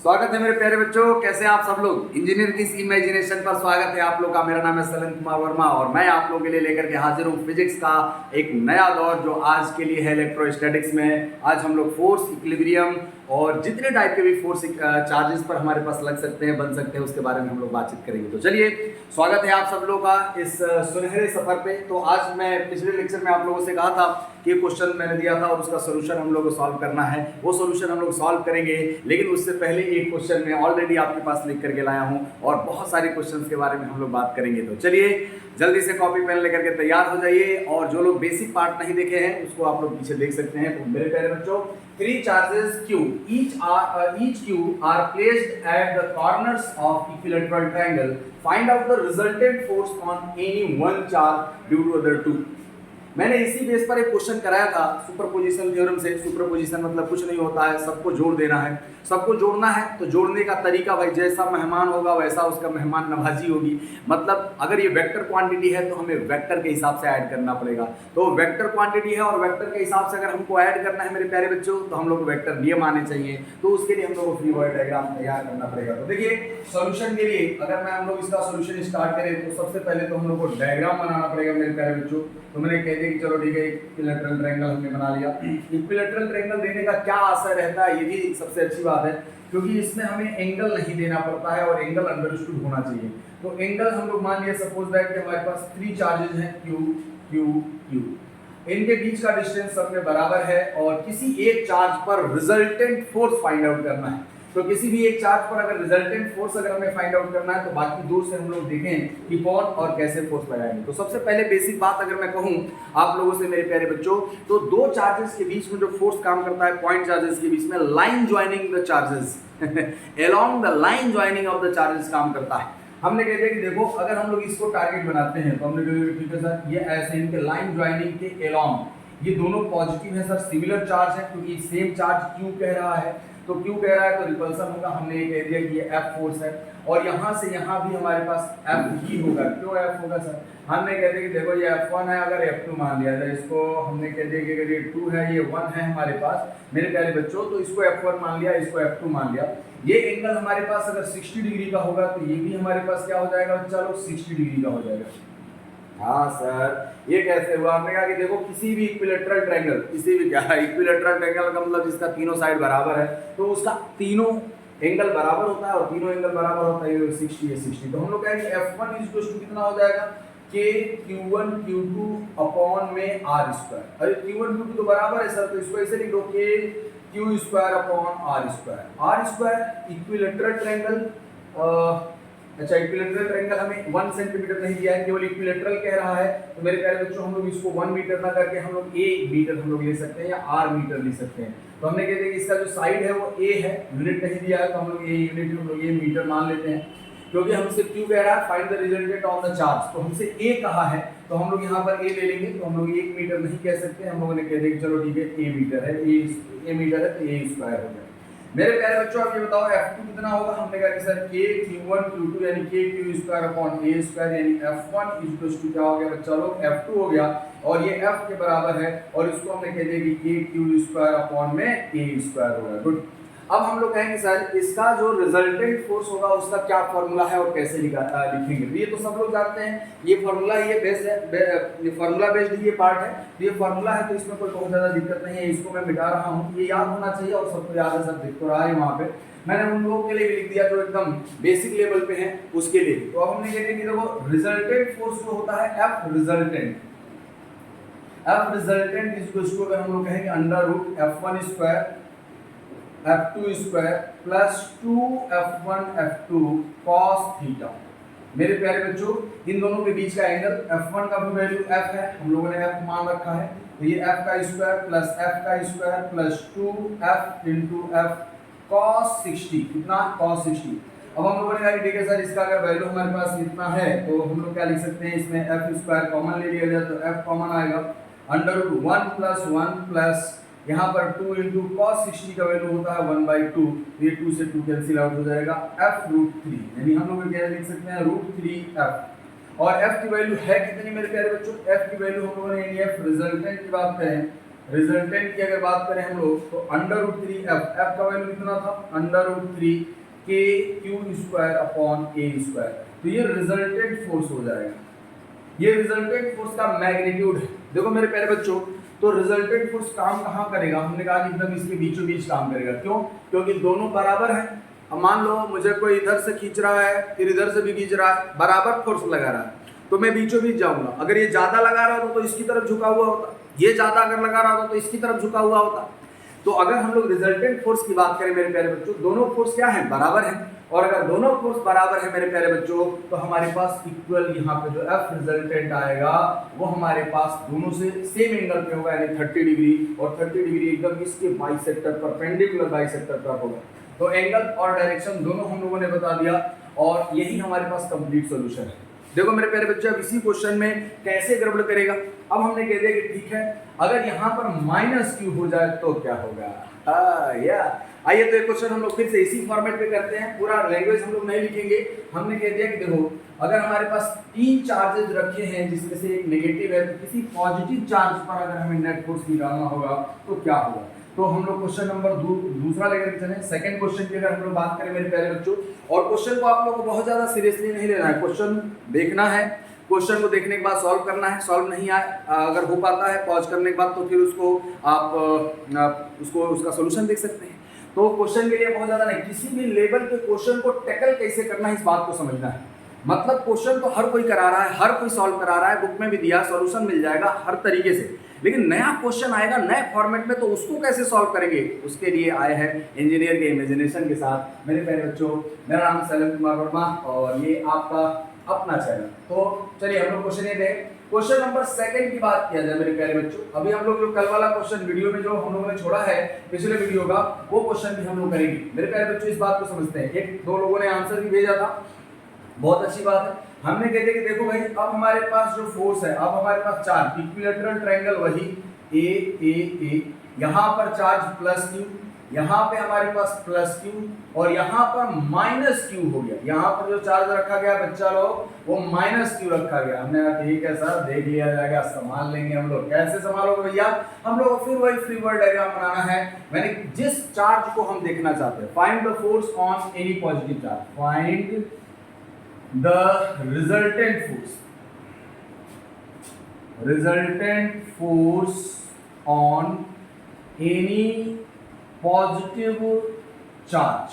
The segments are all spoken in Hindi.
स्वागत है मेरे प्यारे बच्चों, कैसे हैं आप सब लोग। इंजीनियर की इमेजिनेशन पर स्वागत है आप लोग का। मेरा नाम है सलन कुमार वर्मा और मैं आप लोगों के लिए लेकर के हाजिर हूँ फिजिक्स का एक नया दौर जो आज के लिए है इलेक्ट्रोस्टैटिक्स में। आज हम लोग फोर्स, इक्विलिब्रियम और जितने टाइप के भी फोर्स चार्जेस पर हमारे पास लग सकते हैं, बन सकते हैं, उसके बारे में हम लोग बातचीत करेंगे। तो चलिए, स्वागत है आप सब लोगों का इस सुनहरे सफर पे। तो आज मैं पिछले लेक्चर में आप लोगों से कहा था कि क्वेश्चन मैंने दिया था और उसका सोल्यूशन हम लोग को सॉल्व करना है। वो सोल्यूशन हम लोग सॉल्व करेंगे, लेकिन उससे पहले एक क्वेश्चन मैं ऑलरेडी आपके पास लिख करके लाया हूं और बहुत सारे क्वेश्चंस के बारे में हम लोग बात करेंगे। तो चलिए जल्दी से कॉपी पेन लेकर के तैयार हो जाइए। और जो लोग बेसिक पार्ट नहीं देखे हैं उसको आप लोग पीछे देख सकते हैं। तो मेरे प्यारे बच्चों, three charges Q, each Q are placed at the corners of equilateral triangle. Find out the resultant force on any one charge due to other two. मैंने इसी बेस पर एक क्वेश्चन कराया था सुपरपोजिशन थ्योरम से। सुपरपोजिशन मतलब कुछ नहीं होता है, सबको जोड़ देना है। सबको जोड़ना है तो जोड़ने का तरीका भाई, जैसा मेहमान होगा वैसा उसका मेहमान नवाजी होगी। मतलब अगर ये वेक्टर क्वांटिटी है तो हमें वेक्टर के हिसाब से ऐड करना पड़ेगा। तो वेक्टर क्वांटिटी है और वेक्टर के हिसाब से अगर हमको ऐड करना है मेरे प्यारे बच्चों, तो हम लोग को वेक्टर नियम आने चाहिए। तो उसके लिए हम लोग को फ्री बॉडी डायग्राम तैयार करना पड़ेगा। तो देखिए, सॉल्यूशन के लिए अगर मैं हम लोग इसका सॉल्यूशन स्टार्ट करें तो सबसे पहले तो हम लोग को डायग्राम बनाना पड़ेगा मेरे प्यारे बच्चों। तो मैंने कह दिया कि चलो ठीक है, इक्विलैटरल ट्रायंगल हमने बना लिया। इक्विलैटरल ट्रायंगल देने का क्या असर रहता है, ये भी सबसे अच्छी बात है, क्योंकि इसमें हमें एंगल नहीं देना पड़ता है और एंगल अंडरस्टूड होना चाहिए। तो एंगल हम लोग मान लिया, सपोज दैट कि हमारे पास 3 चार्जेस हैं Q Q Q। इनके बीच का डिस्टेंस सब में बराबर है और किसी एक चार्ज पर रिजल्टेंट फोर्स फाइंड आउट करना है। तो किसी भी एक चार्ज पर अगर रिजल्टेंट फोर्स अगर हमें फाइंड आउट करना है तो बाकी दो से हम लोग देखें कि कौन और कैसे फोर्स लगाएंगे। तो सबसे पहले बेसिक बात अगर मैं कहूं आप लोगों से मेरे प्यारे बच्चों, तो दो चार्जेस के बीच में जो फोर्स काम करता है पॉइंट चार्जेस के बीच में, line joining the charges along the line joining of the charges काम करता है। हमने कहते हैं कि देखो, अगर हम लोग इसको टारगेट बनाते हैं तो हमने कहा ठीक है सर, ये ऐसे इनके लाइन ज्वाइनिंग के अलोंग ये दोनों पॉजिटिव है सर, सिमिलर चार्ज है, क्योंकि सेम चार्ज Q कह रहा है। तो Q कह रहा है तो रिपल्सन होगा। हमने ये कह दिया कि ये F फोर्स है और यहाँ से यहाँ भी हमारे पास F ही होगा। क्यों F होगा सर? हमने कह दिया कि देखो ये F1 है, अगर F2 मान लिया जाए इसको, हमने कह दिया कि अगर ये 2 है, ये 1 है हमारे पास मेरे प्यारे बच्चों, तो इसको F1 मान लिया, इसको F2 मान लिया। ये एंगल हमारे पास अगर 60 डिग्री का होगा तो ये भी हमारे पास क्या हो जाएगा बच्चा लोग, 60 डिग्री का हो जाएगा। हाँ सर, ये कैसे हुआ? हमने कहा कि देखो, किसी भी इक्विलैटरल ट्रायंगल, किसी भी क्या है इक्विलैटरल ट्रायंगल का मतलब जिसका तीनों साइड बराबर है, तो उसका तीनों एंगल बराबर होता है और तीनों एंगल बराबर होता है 60 है 60। तो हम लोग कहेंगे F1 कितना हो जाएगा, K Q1 Q2 अपॉन में R स्क्वायर। अरे Q1 Q2 तो बराबर है सर, तो इसको ऐसे लिख दो K Q square upon R square. R square equilateral triangle, अच्छा इक्विलैटरल ट्रायंगल हमें 1 सेंटीमीटर नहीं दिया है, केवल इक्विलैटरल कह रहा है। तो मेरे प्यारे बच्चों, हम लोग इसको 1 मीटर ना करके हम लोग A मीटर हम लोग ले सकते हैं या R मीटर ले सकते हैं। तो हमने कहते हैं कि इसका जो साइड है वो A है, यूनिट नहीं दिया है तो हम लोग A यूनिट हम लोग A मीटर मान लेते हैं। क्योंकि हमसे Q कह रहा है find the resultant of the charge, तो हमसे A कहा है तो हम लोग यहाँ पर A ले लेंगे। तो हम लोग 1 मीटर नहीं कह सकते, हम लोगों ने कह दिया कि चलो ठीक है A मीटर है, A मीटर है तो A स्क्वायर हो गया। मेरे प्यारे बच्चों, आप ये बताओ F2 कितना होगा? हमने कहा कि सर K Q1 Q2 यानी K Q square upon A square, यानी F1 इक्वल्स टू क्या हो गया बच्चा लोग, F2 हो गया और ये F के बराबर है और इसको हमने कह दिया कि K Q स्क्वायर अपॉन में A स्क्वायर हो गया। गुड। अब हम लोग कहेंगे सर इसका जो रिजल्टेंट फोर्स होगा उसका क्या फॉर्मूला है और कैसे लिखेंगे। तो ये तो सब लोग जानते हैं, ये फॉर्मूला ये बेस्ड है, ये फॉर्मूला बेस्ड ये पार्ट है। तो ये फॉर्मूला है तो इसमें कोई बहुत ज़्यादा दिक्कत नहीं है, इसको मैं मिटा रहा हूँ, ये याद होना चाहिए और सबको याद है, सब दिख तो रहा है वहाँ पे। मैंने उन लोगों के लिए भी लिख दिया जो एकदम बेसिक लेवल पे हैं उसके लिए। तो अब हमने कह दिया कि देखो, रिजल्टेंट फोर्स जो होता है F resultant is equal to, अगर हम लोग कहेंगे under root F1 square F2 square plus 2F1 F2 cos theta. मेरे प्यारे बच्चों, इन दोनों के बीच का एंगल F1 का भी वैल्यू F है, हम लोगों ने F मान रखा है, तो ये F का स्क्वायर प्लस F का square plus 2F into F cos 60। कितना? cos 60। अब हम लोगों ने कहा ठीक है सर, इसका अगर वैल्यू हमारे पास इतना है तो हम लोग क्या लिख सकते हैं, इसमें F स्क्वायर कॉमन ले लिया जाए तो F कॉमन आएगा, अंडर रूट 1 प्लस 1 प्लस यहाँ पर 2 इंटू cos 60 का वैल्यू होता है 1/2, ये 2 से 2 कैंसिल आउट हो जाएगा, F रूट 3, यानी हम लोग क्या लिख सकते हैं रूट 3F। और F की वैल्यू है कितनी मेरे प्यारे बच्चों? F की वैल्यू हम लोगों ने, यानी F रिजल्टेंट की बात करें रिजल्टेंट की अगर बात करें हम लोग तो √3 एफ का वैल्यू कितना था, √3 के क्यू स्क्वायर अपॉन ए स्क्वायर। तो ये रिजल्टेंट फोर्स हो जाएगा, ये रिजल्टेंट फोर्स का मैग्नीट्यूड है। देखो मेरे प्यारे बच्चों, तो रिजल्टेंट फोर्स काम कहाँ करेगा, हमने कहा कि एकदम इसके बीचों बीच काम करेगा। क्यों? क्योंकि दोनों बराबर हैं। अब मान लो मुझे कोई इधर से खींच रहा है, फिर इधर से भी खींच रहा है, बराबर फोर्स लगा रहा है, तो मैं बीचों बीच जाऊंगा। अगर ये ज्यादा लगा रहा होता तो इसकी तरफ झुका हुआ होता, ये ज्यादा अगर लगा रहा होता तो इसकी तरफ झुका हुआ होता। तो अगर हम लोग रिजल्टेंट फोर्स की बात करें मेरे प्यारे बच्चों, दोनों फोर्स क्या है, बराबर है। और अगर दोनों फोर्स बराबर है मेरे प्यारे बच्चों, तो हमारे पास इक्वल यहाँ पे जो एफ रिजल्टेंट आएगा वो हमारे पास दोनों से सेम एंगल पे होगा, यानी 30 डिग्री, और 30 डिग्री एकदम इसके बाइसेक्टर परपेंडिकुलर बाइसेक्टर पर होगा। तो एंगल और डायरेक्शन दोनों हम लोगों ने बता दिया, और यही हमारे पास कंप्लीट सॉल्यूशन है। देखो मेरे प्यारे बच्चे, अब इसी क्वेश्चन में कैसे गड़बड़ करेगा। अब हमने कह दिया कि ठीक है, अगर यहाँ पर -q हो जाए तो क्या होगा। आइए तो ये क्वेश्चन हम लोग फिर से इसी फॉर्मेट पे करते हैं, पूरा लैंग्वेज हम लोग नहीं लिखेंगे। हमने कह दिया कि देखो, अगर हमारे पास 3 चार्जेस रखे हैं जिसमें से एक नेगेटिव है, तो किसी पॉजिटिव चार्ज पर अगर हमें नेट फोर्स निकालना होगा तो क्या होगा। तो हम लोग क्वेश्चन नंबर दूसरा लेकर चले। सेकंड क्वेश्चन की अगर हम लोग बात करें मेरे प्यारे बच्चों, और क्वेश्चन को आप लोगों को बहुत ज्यादा सीरियसली नहीं लेना है, क्वेश्चन देखना है, क्वेश्चन को देखने के बाद सॉल्व करना है। सॉल्व नहीं आए, अगर हो पाता है पॉज करने के बाद, तो फिर उसको आप उसका सोल्यूशन देख सकते हैं। तो क्वेश्चन के लिए बहुत ज्यादा नहीं, किसी भी लेवल के क्वेश्चन को टैकल कैसे करना है इस बात को समझना है। मतलब क्वेश्चन तो हर कोई करा रहा है, हर कोई सॉल्व करा रहा है, बुक में भी दिया, सॉल्यूशन मिल जाएगा हर तरीके से, लेकिन नया क्वेश्चन आएगा नए फॉर्मेट में, तो उसको कैसे सॉल्व करेंगे, उसके लिए आए हैं इंजीनियर के इमेजिनेशन के साथ। मेरे प्यारे बच्चों, मेरा नाम सैलन कुमार वर्मा और ये आपका अपना चैनल। तो चलिए हम लोग क्वेश्चन ये देखें। क्वेश्चन नंबर सेकंड की बात किया जाए मेरे प्यारे बच्चों, अभी हम लोग जो कल वाला क्वेश्चन वीडियो में जो हम लोगों ने छोड़ा है पिछले वीडियो का, वो क्वेश्चन भी हम लोग करेंगे। मेरे प्यारे बच्चों, इस बात को समझते हैं। एक दो लोगों ने आंसर भी भेजा था, बहुत अच्छी बात है। हमने कह दिया कि देखो भाई, अब हमारे पास जो फोर्स है, अब हमारे पास चार्ज, इक्विलैटरल ट्रायंगल वही ए, यहाँ पर चार्ज +q, यहाँ पे हमारे पास +q, और यहाँ पर -q हो गया। यहाँ पर जो चार्ज रखा गया बच्चा लोग, वो -q रखा गया। हमने कहा ठीक है सर, देख लिया जाएगा, संभाल लेंगे हम लोग। कैसे संभालोगे भैया, हम लोग को फिर वही फ्री वर्ड डायग्राम बनाना है। मैंने जिस चार्ज को हम देखना चाहते हैं, find the force on any positive charge, find the resultant force on any positive charge,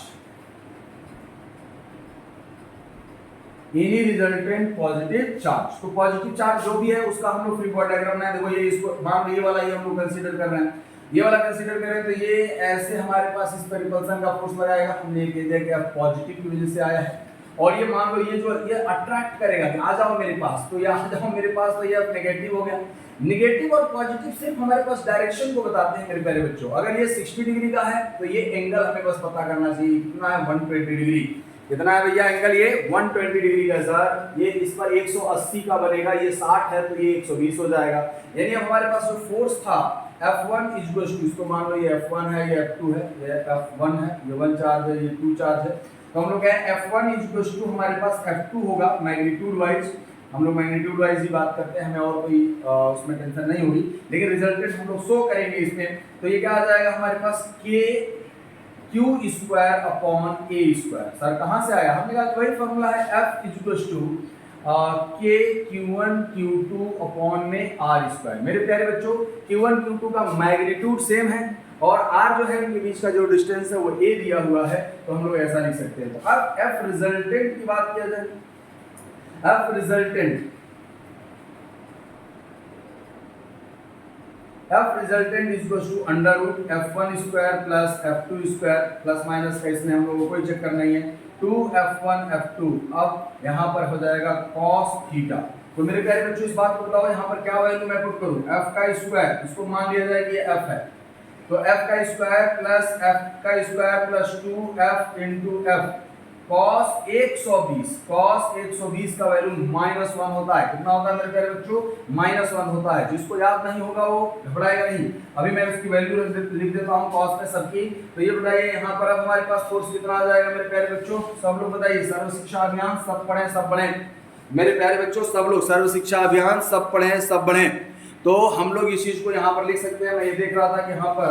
any resultant positive charge। तो पॉजिटिव चार्ज जो भी है उसका हम लोग फ्री बॉडी डायग्राम बनाए। देखो ये, इसको मान लो ये वाला, ये हम लोग कंसीडर कर रहे हैं, ये वाला कंसीडर करें तो ये ऐसे हमारे पास इस पर रिपल्सन का फोर्स लगाएगा। हमने ये कह दिया कि अब पॉजिटिव की वजह से आया है, और ये मान लो ये जो ये अट्रैक्ट करेगा कि आ जाओ मेरे पास, तो ये आ जाओ मेरे पास, तो ये अब नेगेटिव हो गया। नेगेटिव और पॉजिटिव सिर्फ हमारे पास डायरेक्शन को बताते हैं मेरे प्यारे बच्चों। अगर ये 60 डिग्री का है तो ये एंगल हमें बस पता करना चाहिए, कितना है 120 डिग्री। कितना है भैया एंगल, ये 120 डिग्री का सर। ये इस पर 180 का बनेगा, ये 60 है तो ये 120 हो जाएगा। यानी अब हमारे पास जो फोर्स था F1 इक्वल्स टू, इसको मान लो ये F1 है, ये F2 है, ये F1 है, ये 1 चार्ज है, ये 2 चार्ज है। तो हम लोग कहें F1 इक्वल्स टू हमारे पास F2 होगा मैग्नीट्यूड वाइज। हम लोग मैग्नीट्यूड वाइज ही बात करते हैं, हमें और कोई उसमें टेंशन नहीं होगी, लेकिन रिजल्टेंट हम लोग शो करेंगे इसमें। तो ये क्या आ जाएगा हमारे पास, K Q square upon A square. Sir कहाँ से आया, हमने कहा वही फॉर्मूला है, F equals to K Q1 Q2 upon में R स्क्वायर। मेरे प्यारे बच्चों, Q1 Q2 का मैग्नीट्यूड सेम है, और R जो है इनके बीच का जो डिस्टेंस है वो A दिया हुआ है, तो हम लोग ऐसा लिख सकते हैं। तो अब F रिजल्टेंट की बात किया जाए, F resultant equals to √F1 square plus F2 square, plus minus का इसमें हम लोगों को कोई चक्कर नहीं है, 2F1 F2। अब यहाँ पर हो जाएगा cos थीटा। तो मेरे प्यारे बच्चों, इस बात को बताओ यहाँ पर क्या वैल्यू मैं पुट करूँ, F का स्क्वायर, इसको मान लिया जाए कि ये F है, तो F का स्क्वायर प्लस F का square plus 2F into F cos 120 का वैल्यू -1 होता है। कितना होता है मेरे प्यारे बच्चों, -1 होता है। जिसको याद नहीं होगा वो घबराएगा नहीं, अभी मैं उसकी वैल्यू लिख देता हूँ cos में सबकी। तो ये बताइए यहाँ पर अब हमारे पास फोर्स कितना आ जाएगा मेरे प्यारे बच्चों, सब लोग बताइए। सर्व शिक्षा अभियान सब पढ़े सब बढ़े, मेरे प्यारे बच्चों सब लोग सर्व शिक्षा अभियान सब पढ़े सब बढ़े। तो हम लोग इस चीज को यहाँ पर लिख सकते हैं। मैं ये देख रहा था कि यहाँ पर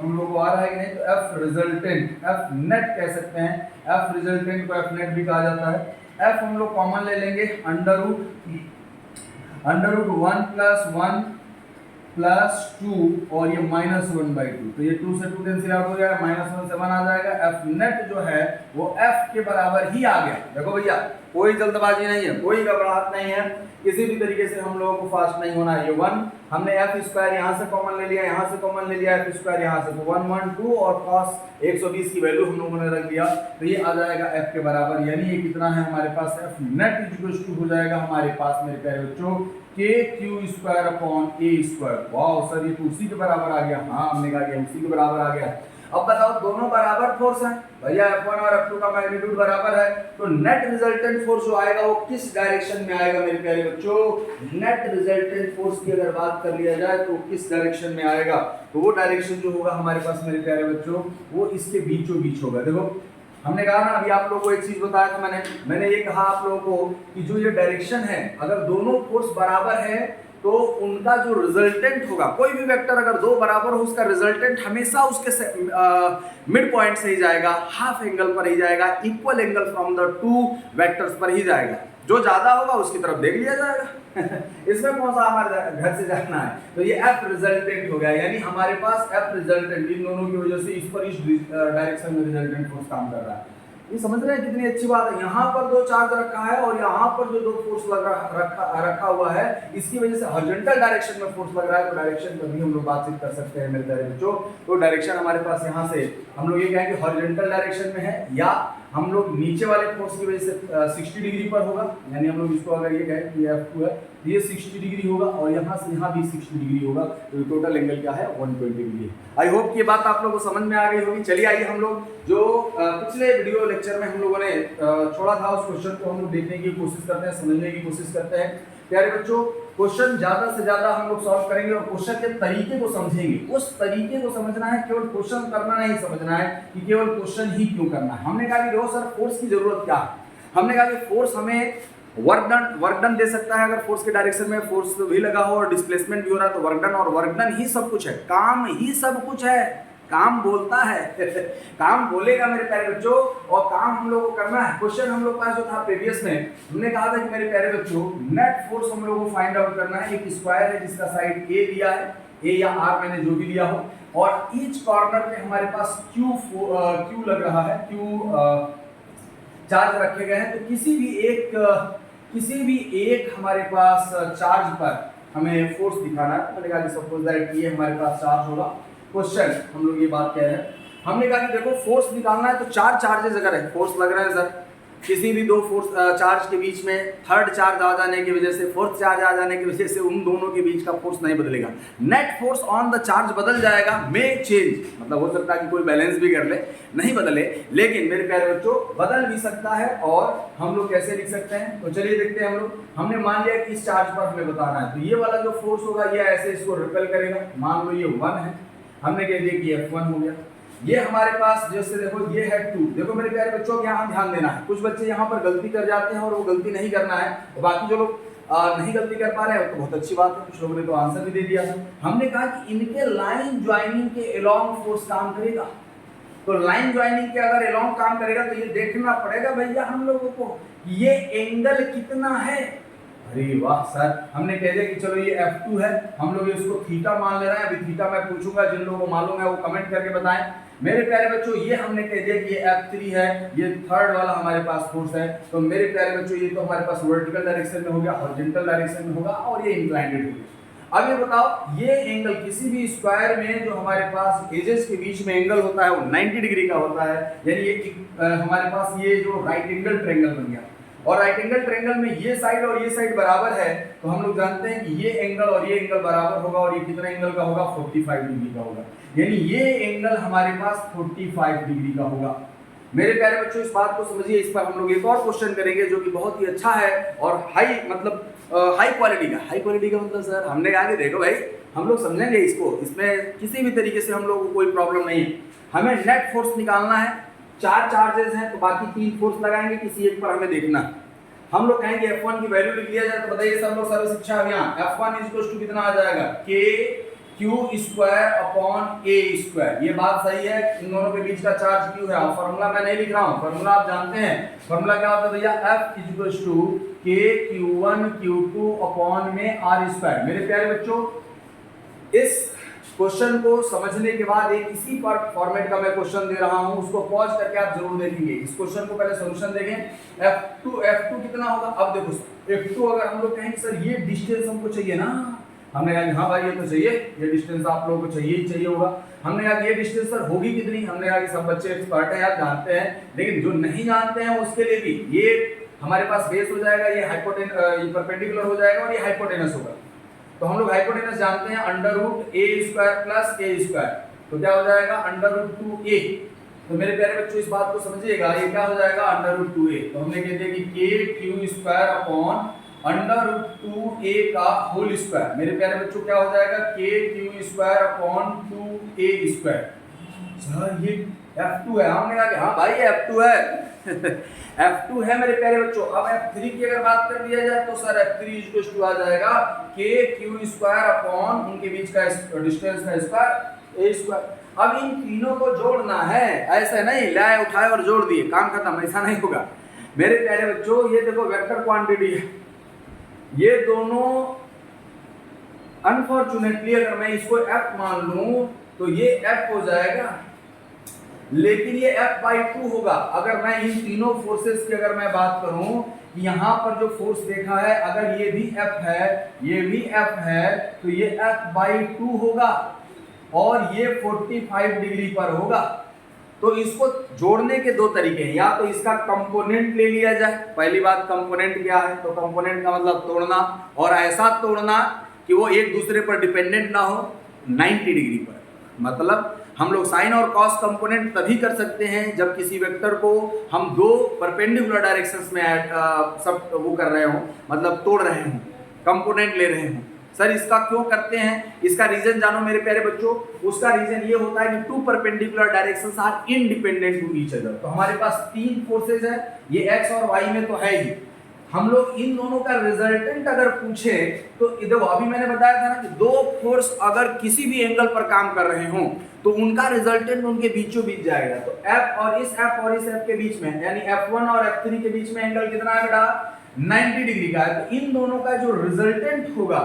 हम लोग को आ रहा है कि नहीं, तो एफ रिजल्टेंट, एफ नेट कह सकते हैं, एफ रिजल्टेंट को एफ नेट भी कहा जाता है। एफ हम लोग कॉमन ले लेंगे, अंडर रूट 1 प्लस 1 प्लस 2 और ये -1/2, तो ये 2 से 2 कैंसिल आउट हो जाएगा, -1 से 1 आ जाएगा। एफ नेट जो है वो एफ के बराबर ही आ गया। देखो भैया कोई जल्दबाजी नहीं है, कोई घबराहट नहीं है, किसी भी तरीके से हम लोगों को फास्ट नहीं होना है। ये 1 हमने एफ स्क्वायर यहाँ से कॉमन ले लिया, यहाँ से कॉमन ले लिया, एफ स्क्वायर यहाँ से, तो 1 1 2 और cos 120 की वैल्यू हम लोगों ने रख दिया, तो ये आ जाएगा एफ के बराबर। यानी ये कितना है हमारे पास, एफ नेट इक्वल टू हो जाएगा हमारे पास मेरे प्यारे बच्चों के क्यू स्क्वायर अपॉन ए स्क्वायर। वाह सर ये तो उसी के बराबर आ गया। हाँ हमने कहा कि उसी के बराबर आ गया। अब बताओ दोनों बराबर फोर्स हैं भैया, F1 और F2 का मैग्नीट्यूड बराबर है, तो नेट रिजल्टेंट फोर्स जो आएगा वो किस डायरेक्शन में आएगा मेरे प्यारे बच्चों। नेट रिजल्टेंट फोर्स की अगर बात कर लिया जाए तो किस डायरेक्शन में आएगा, तो वो डायरेक्शन जो होगा हमारे पास मेरे प्यारे बच्चों वो इसके बीचों बीच होगा। देखो हमने कहा ना, अभी आप लोगों को एक चीज बताया था मैंने ये कहा आप लोगों को कि जो ये डायरेक्शन है अगर दोनों फोर्स बराबर है तो उनका जो रिजल्टेंट होगा, कोई भी वेक्टर अगर दो बराबर हो उसका रिजल्टेंट हमेशा उसके मिड पॉइंट से ही जाएगा, हाफ एंगल पर ही जाएगा, equal angle from the two vectors पर ही जाएगा। जो ज्यादा होगा उसकी तरफ देख लिया जाएगा इसमें कौन सा हमारे घर से जाना है, तो ये एफ रिजल्टेंट हो गया। यानी हमारे पास एफ रिजल्टेंट इन दोनों की वजह से इस पर इस डायरेक्शन में रिजल्टेंट फोर्स काम कर रहा है। ये समझ रहे हैं कितनी अच्छी बात है। यहाँ पर दो चार्ज रखा है और यहाँ पर जो दो फोर्स रखा हुआ है इसकी वजह से हॉरिजॉन्टल डायरेक्शन में फोर्स लग रहा है, तो डायरेक्शन पर भी हम लोग बातचीत कर सकते हैं मेरे प्यारे बच्चों। तो डायरेक्शन हमारे पास यहाँ से हम लोग ये कहेंगे हॉरिजॉन्टल डायरेक्शन में है, या हम लोग नीचे वाले फोर्स की वजह से 60 डिग्री पर होगा। यानी हम लोग इसको अगर ये कहें कि F2 है ये 60 डिग्री होगा और यहाँ से यहाँ भी 60 डिग्री होगा, तो टोटल एंगल क्या है 120 डिग्री। आई होप कि ये बात आप लोगों को समझ में आ गई होगी। चलिए आइए हम लोग जो पिछले वीडियो लेक्चर में हम लोगों ने छोड़ा था उस क्वेश्चन को हम लोग देखने की कोशिश करते हैं, समझने की कोशिश करते हैं। प्यारे बच्चों क्वेश्चन ज्यादा से ज्यादा हम लोग सॉल्व करेंगे और क्वेश्चन के तरीके को समझेंगे। उस तरीके को समझना है, केवल क्वेश्चन करना नहीं समझना है कि केवल क्वेश्चन ही क्यों करना है। हमने कहा कि देखो सर फोर्स की जरूरत क्या है, हमने कहा कि फोर्स हमें वर्क डन दे सकता है। अगर फोर्स के डायरेक्शन में फोर्स भी लगा हो और डिस्प्लेसमेंट भी हो रहा है तो वर्क डन, और वर्क डन ही सब कुछ है, काम ही सब कुछ है, काम बोलता है काम बोलेगा मेरे प्यारे बच्चों, और काम हम लोग को करना है। क्वेश्चन हम लोग पास जो था प्रीवियस में हमने कहा था कि मेरे प्यारे बच्चों नेट फोर्स हम लोग को फाइंड आउट करना है। एक स्क्वायर है जिसका साइड ए दिया है, ए या आर मैंने जो भी लिया हो, और ईच कॉर्नर पे हमारे पास क्यू लग रहा है, क्यू चार्ज रखे गए हैं। तो किसी भी एक हमारे पास चार्ज पर हमें फोर्स दिखाना है। मैंने कहा कि सपोज दैट ये हमारे पास चार्ज होगा। क्वेश्चन हम लोग ये बात कह रहे हैं, हमने कहा कि देखो फोर्स निकालना है तो चार चार्जेस अगर है, फोर्स लग रहा है सर किसी भी दो फोर्स चार्ज के बीच में, थर्ड चार्ज आ जाने की वजह से, फोर्थ चार्ज आ जाने की वजह से उन दोनों के बीच का फोर्स नहीं बदलेगा। Net force on the charge बदल जाएगा, मे चेंज, मतलब हो सकता है कि कोई बैलेंस भी कर ले, नहीं बदले, लेकिन मेरे प्यारे बच्चों बदल भी सकता है। और हम लोग कैसे लिख सकते हैं, तो चलिए देखते हैं हम लोग। हमने मान लिया कि इस चार्ज पर हमें बताना है, तो ये वाला जो फोर्स होगा ये ऐसे इसको रिपेल करेगा। मान लो ये 1 है, हमने कह दिया कि F1 हो गया। ये हमारे पास जैसे देखो ये है 2। देखो मेरे प्यारे बच्चों यहाँ ध्यान देना है, कुछ बच्चे यहाँ पर गलती कर जाते हैं और वो गलती नहीं करना है, और बाकी जो लोग नहीं गलती कर पा रहे हैं तो बहुत अच्छी बात है, कुछ लोगों ने तो आंसर भी दे दिया है। हमने कहा कि इनके लाइन ज्वाइनिंग के अलोंग फोर्स काम करेगा, तो लाइन ज्वाइनिंग के अगर अलोंग काम करेगा तो ये देखना पड़ेगा भैया हम लोगों को ये एंगल कितना है। अरे वाह सर, हमने कह दिया कि चलो ये F2 है, हम लोग इसको थीटा मान ले रहे हैं। अभी थीटा मैं पूछूंगा, जिन लोगों को मालूम है वो कमेंट करके बताएं। मेरे प्यारे बच्चों ये हमने कह दिया कि ये F3 है, ये थर्ड वाला हमारे पास फोर्स है। तो मेरे प्यारे बच्चों ये तो हमारे पास वर्टिकल डायरेक्शन में हो गया, हॉरिजॉन्टल डायरेक्शन में होगा, और ये इंक्लाइंडेड होगा। अब ये बताओ ये एंगल किसी भी स्क्वायर में जो हमारे पास एजेस के बीच में एंगल होता है वो 90 डिग्री का होता है। यानी ये हमारे पास ये जो राइट एंगल ट्रायंगल बन गया, और राइट एंगल ट्रायंगल में ये साइड और ये साइड बराबर है, तो हम लोग जानते हैं कि ये एंगल और ये एंगल बराबर होगा, और ये कितना एंगल का होगा 45 डिग्री का होगा। यानी ये एंगल हमारे पास 45 डिग्री का होगा। मेरे प्यारे बच्चों इस बात को समझिए, इस पर हम लोग एक और क्वेश्चन करेंगे जो कि बहुत ही अच्छा है और हाई क्वालिटी का। हाई क्वालिटी का मतलब सर हमने कहा कि देखो भाई हम लोग समझेंगे इसको, इसमें किसी भी तरीके से हम लोग को कोई प्रॉब्लम नहीं है। हमें नेट फोर्स निकालना है, 4 चार्जेस हैं तो बाकी 3 फोर्स लगाएंगे, किसी एक पर हमें देखना। हम लोग कहेंगे F1 की वैल्यू लिख लिया जाए तो बताइए सब लोग, सर्व शिक्षा अभियान, F1 इक्वल टू कितना आ जाएगा, K Q square upon A square. ये बात सही है, इन दोनों के बीच का चार्ज Q है। और फॉर्मूला मैं नहीं लिख रहा हूँ, फॉर्मूला आप जानते हैं। फॉर्मूला क्या होता है भैया, F equal to K Q1 Q2 upon में R स्क्वायर। मेरे प्यारे बच्चों, इस क्वेश्चन को समझने के बाद एक इसी फॉर्मेट का मैं क्वेश्चन दे रहा हूं, उसको पॉज करके आप जरूर देखेंगे। इस क्वेश्चन को पहले सॉल्यूशन देखें। F2 कितना होगा, अब देखो F2 अगर हम लोग कहेंगे सर ये डिस्टेंस हमको चाहिए ना, हमने कहा हाँ भाई ये तो चाहिए, ये डिस्टेंस आप लोगों को चाहिए ही चाहिए होगा। हमने कहा ये डिस्टेंस सर होगी कितनी, हमने कहा कि सब बच्चे एक्सपर्ट हैं, आप जानते हैं, लेकिन जो नहीं जानते हैं उसके लिए भी ये हमारे पास बेस हो जाएगा, ये परपेंडिकुलर हो जाएगा और ये हाइपोटेनस होगा। तो हम लोग हाइपोटेनस जानते हैं अंडर रूट ए स्क्वायर प्लस ए स्क्वायर, तो क्या हो जाएगा अंडर रूट 2a। तो मेरे प्यारे बच्चों इस बात को समझिएगा, ये क्या हो जाएगा अंडर रूट 2a। तो हमने कह दिया कि K Q square upon under root 2a का होल स्क्वायर। मेरे प्यारे बच्चों क्या हो जाएगा, के Q square upon 2a square. Sir ये F2 है, हमने कहा कि हाँ भाई ये F2 है F2 है मेरे प्यारे बच्चों। अब F3 की अगर बात कर दिया जाए तो सर F3 इक्वल टू आ जाएगा K Q स्क्वायर अपॉन उनके बीच का डिस्टेंस का स्क्वायर A स्क्वायर। अब इन तीनों को जोड़ना है, ऐसे नहीं लाए उठाए और जोड़ दिए काम खत्म, ऐसा नहीं होगा मेरे प्यारे बच्चों। ये देखो वेक्टर क्वांटिटी है, ये दोनों अनफॉर्चुनेटली अगर मैं इसको F मान लूं तो ये F हो जाएगा, लेकिन ये F/2 होगा। अगर मैं इन तीनों फोर्सेस की अगर मैं बात करूं कि यहाँ पर जो फोर्स देखा है, अगर ये भी F है ये भी F है, तो ये F/2 होगा और ये 45 डिग्री पर होगा। तो इसको जोड़ने के दो तरीके हैं, या तो इसका कंपोनेंट ले लिया जाए। पहली बात कंपोनेंट क्या है, तो कंपोनेंट का मतलब तोड़ना, और ऐसा तोड़ना कि वो एक दूसरे पर डिपेंडेंट ना हो 90 डिग्री पर। मतलब हम लोग साइन और कॉस कंपोनेंट तभी कर सकते हैं जब किसी वेक्टर को हम दो परपेंडिकुलर डायरेक्शंस में सब वो कर रहे हो, मतलब तोड़ रहे हो, कंपोनेंट ले रहे हो। सर इसका क्यों करते हैं, इसका रीजन जानो मेरे प्यारे बच्चों। उसका रीजन ये होता है कि two perpendicular directions are independent to each other. तो हमारे पास तीन फोर्सेज है, ये एक्स और वाई में तो है ही। हम लोग इन दोनों का रिजल्टेंट अगर पूछे तो देखो अभी मैंने बताया था ना कि दो फोर्स अगर किसी भी एंगल पर काम कर रहे हों तो उनका रिजल्टेंट उनके बीचों बीच जाएगा। तो F और इस F के बीच में, यानी F1 और F3 के बीच में एंगल कितना है बेटा, 90 डिग्री का है। तो इन दोनों का जो रिजल्टेंट होगा,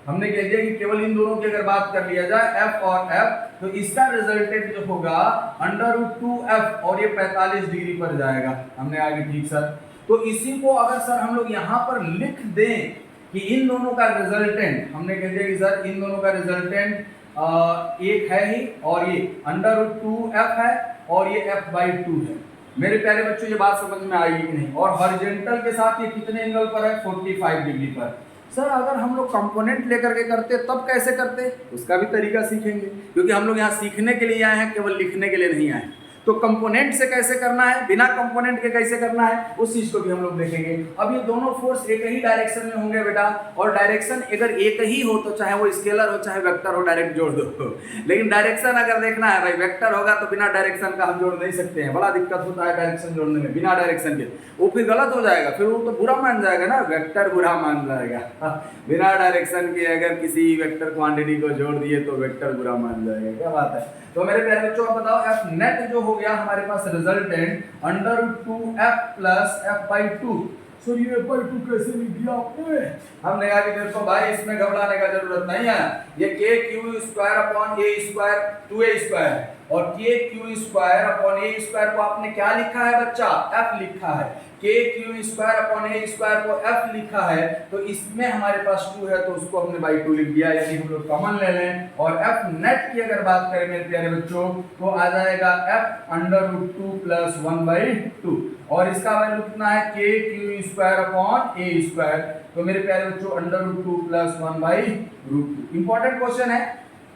हमने कह दिया कि केवल इन दोनों की अगर बात कर लिया जाए F और F, तो इसका रिजल्टेंट जो होगा अंडर रूट 2F और ये 45 डिग्री पर जाएगा। हमने आगे ठीक सर, तो इसी को अगर सर हम लोग यहाँ पर लिख दें कि इन दोनों का रिजल्टेंट, हमने कह दिया कि सर इन दोनों का रिजल्टेंट एक है ही, और ये अंडर रूट 2F है और ये F/2 है। मेरे प्यारे बच्चों ये बात समझ में आएगी कि नहीं। और हॉरिजॉन्टल के साथ ये कितने एंगल पर है, 45 डिग्री पर। सर अगर हम लोग कंपोनेंट लेकर के करते तब कैसे करते, उसका भी तरीका सीखेंगे, क्योंकि हम लोग यहाँ सीखने के लिए आए हैं, केवल लिखने के लिए नहीं आए। तो कंपोनेंट से कैसे करना है, बिना कंपोनेंट के कैसे करना है, उस चीज को भी हम लोग देखेंगे। अब ये दोनों फोर्स एक ही डायरेक्शन में होंगे बेटा, और डायरेक्शन अगर एक ही हो तो चाहे वो स्केलर हो चाहे वेक्टर हो, डायरेक्ट जोड़ दो। लेकिन डायरेक्शन अगर देखना है भाई, वेक्टर होगा तो बिना डायरेक्शन का हम जोड़ नहीं सकते हैं, बड़ा दिक्कत होता है डायरेक्शन जोड़ने में बिना डायरेक्शन के, वो फिर गलत हो जाएगा, फिर वो तो बुरा मान जाएगा ना, वेक्टर बुरा मान जाएगा। बिना डायरेक्शन के अगर किसी वेक्टर क्वांटिटी को जोड़ दिए तो वेक्टर बुरा मान जाएगा, क्या बात है। तो मेरे प्यारे बच्चों आप बताओ, F नेट जो हो गया हमारे पास resultant under root 2F plus F/2। So ये F/2 कैसे लिख दिया आपने, हमने कहा कि देखो भाई इसमें घबराने का जरूरत नहीं है, ये K Q square upon A square 2A square है, और K Q square upon A square को आपने क्या लिखा है बच्चा, F लिखा है। K Q square upon A square को F लिखा है, तो इसमें हमारे पास 2 है तो उसको हमने बाई 2 लिख दिया, यानी हम लोग कॉमन ले लें। और F नेट की अगर बात करें मेरे प्यारे बच्चों तो आ जाएगा F अंडर रूट 2 प्लस 1/2, और इसका वैल्यू कितना है K Q square upon A square. तो मेरे प्यारे बच्चों under root 2 plus 1/2। Important question है,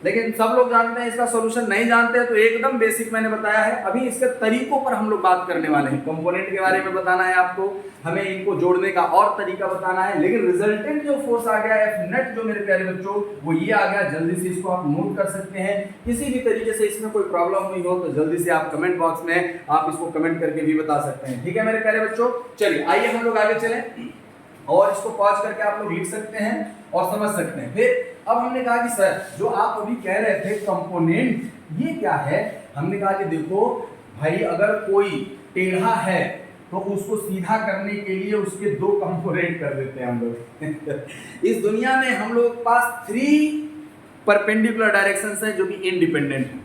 लेकिन सब लोग जानते हैं, इसका सॉल्यूशन नहीं जानते हैं, तो एकदम बेसिक मैंने बताया है। अभी इसके तरीकों पर हम लोग बात करने वाले हैं, कंपोनेंट के बारे में बताना है आपको, हमें इनको जोड़ने का और तरीका बताना है। लेकिन रिजल्टेंट जो फोर्स आ गया F नेट जो मेरे प्यारे बच्चों वो ये आ गया, जल्दी से इसको आप नोट कर सकते हैं। किसी भी तरीके से इसमें कोई प्रॉब्लम हुई हो तो जल्दी से आप कमेंट बॉक्स में आप इसको कमेंट करके भी बता सकते हैं, ठीक है मेरे प्यारे बच्चों। चलिए आइए हम लोग आगे चलें। और इसको पॉज करके आप लोग लिख सकते हैं और समझ सकते हैं। फिर अब हमने कहा कि सर जो आप अभी कह रहे थे कंपोनेंट, ये क्या है? हमने कहा कि देखो भाई, अगर कोई टेढ़ा है तो उसको सीधा करने के लिए उसके दो कंपोनेंट कर देते हैं हम लोग। इस दुनिया में हम लोग के पास 3 परपेंडिकुलर डायरेक्शंस हैं जो कि इंडिपेंडेंट हैं।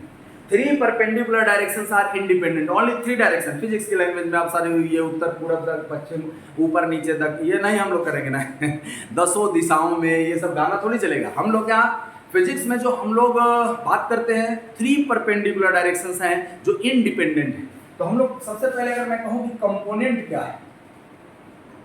3 perpendicular directions are independent, only 3 direction. Physics की लैंग्वेज में आप सारे ये उत्तर पूरब तक, पश्चिम, ऊपर नीचे तक, ये नहीं हम लोग करेंगे ना। 10 दिशाओं में ये सब गाना थोड़ी चलेगा। हम लोग यहाँ फिजिक्स में जो हम लोग बात करते हैं 3 परपेंडिकुलर डायरेक्शंस हैं जो इंडिपेंडेंट हैं। तो हम लोग सबसे पहले अगर मैं कहूँ कि कंपोनेंट क्या है,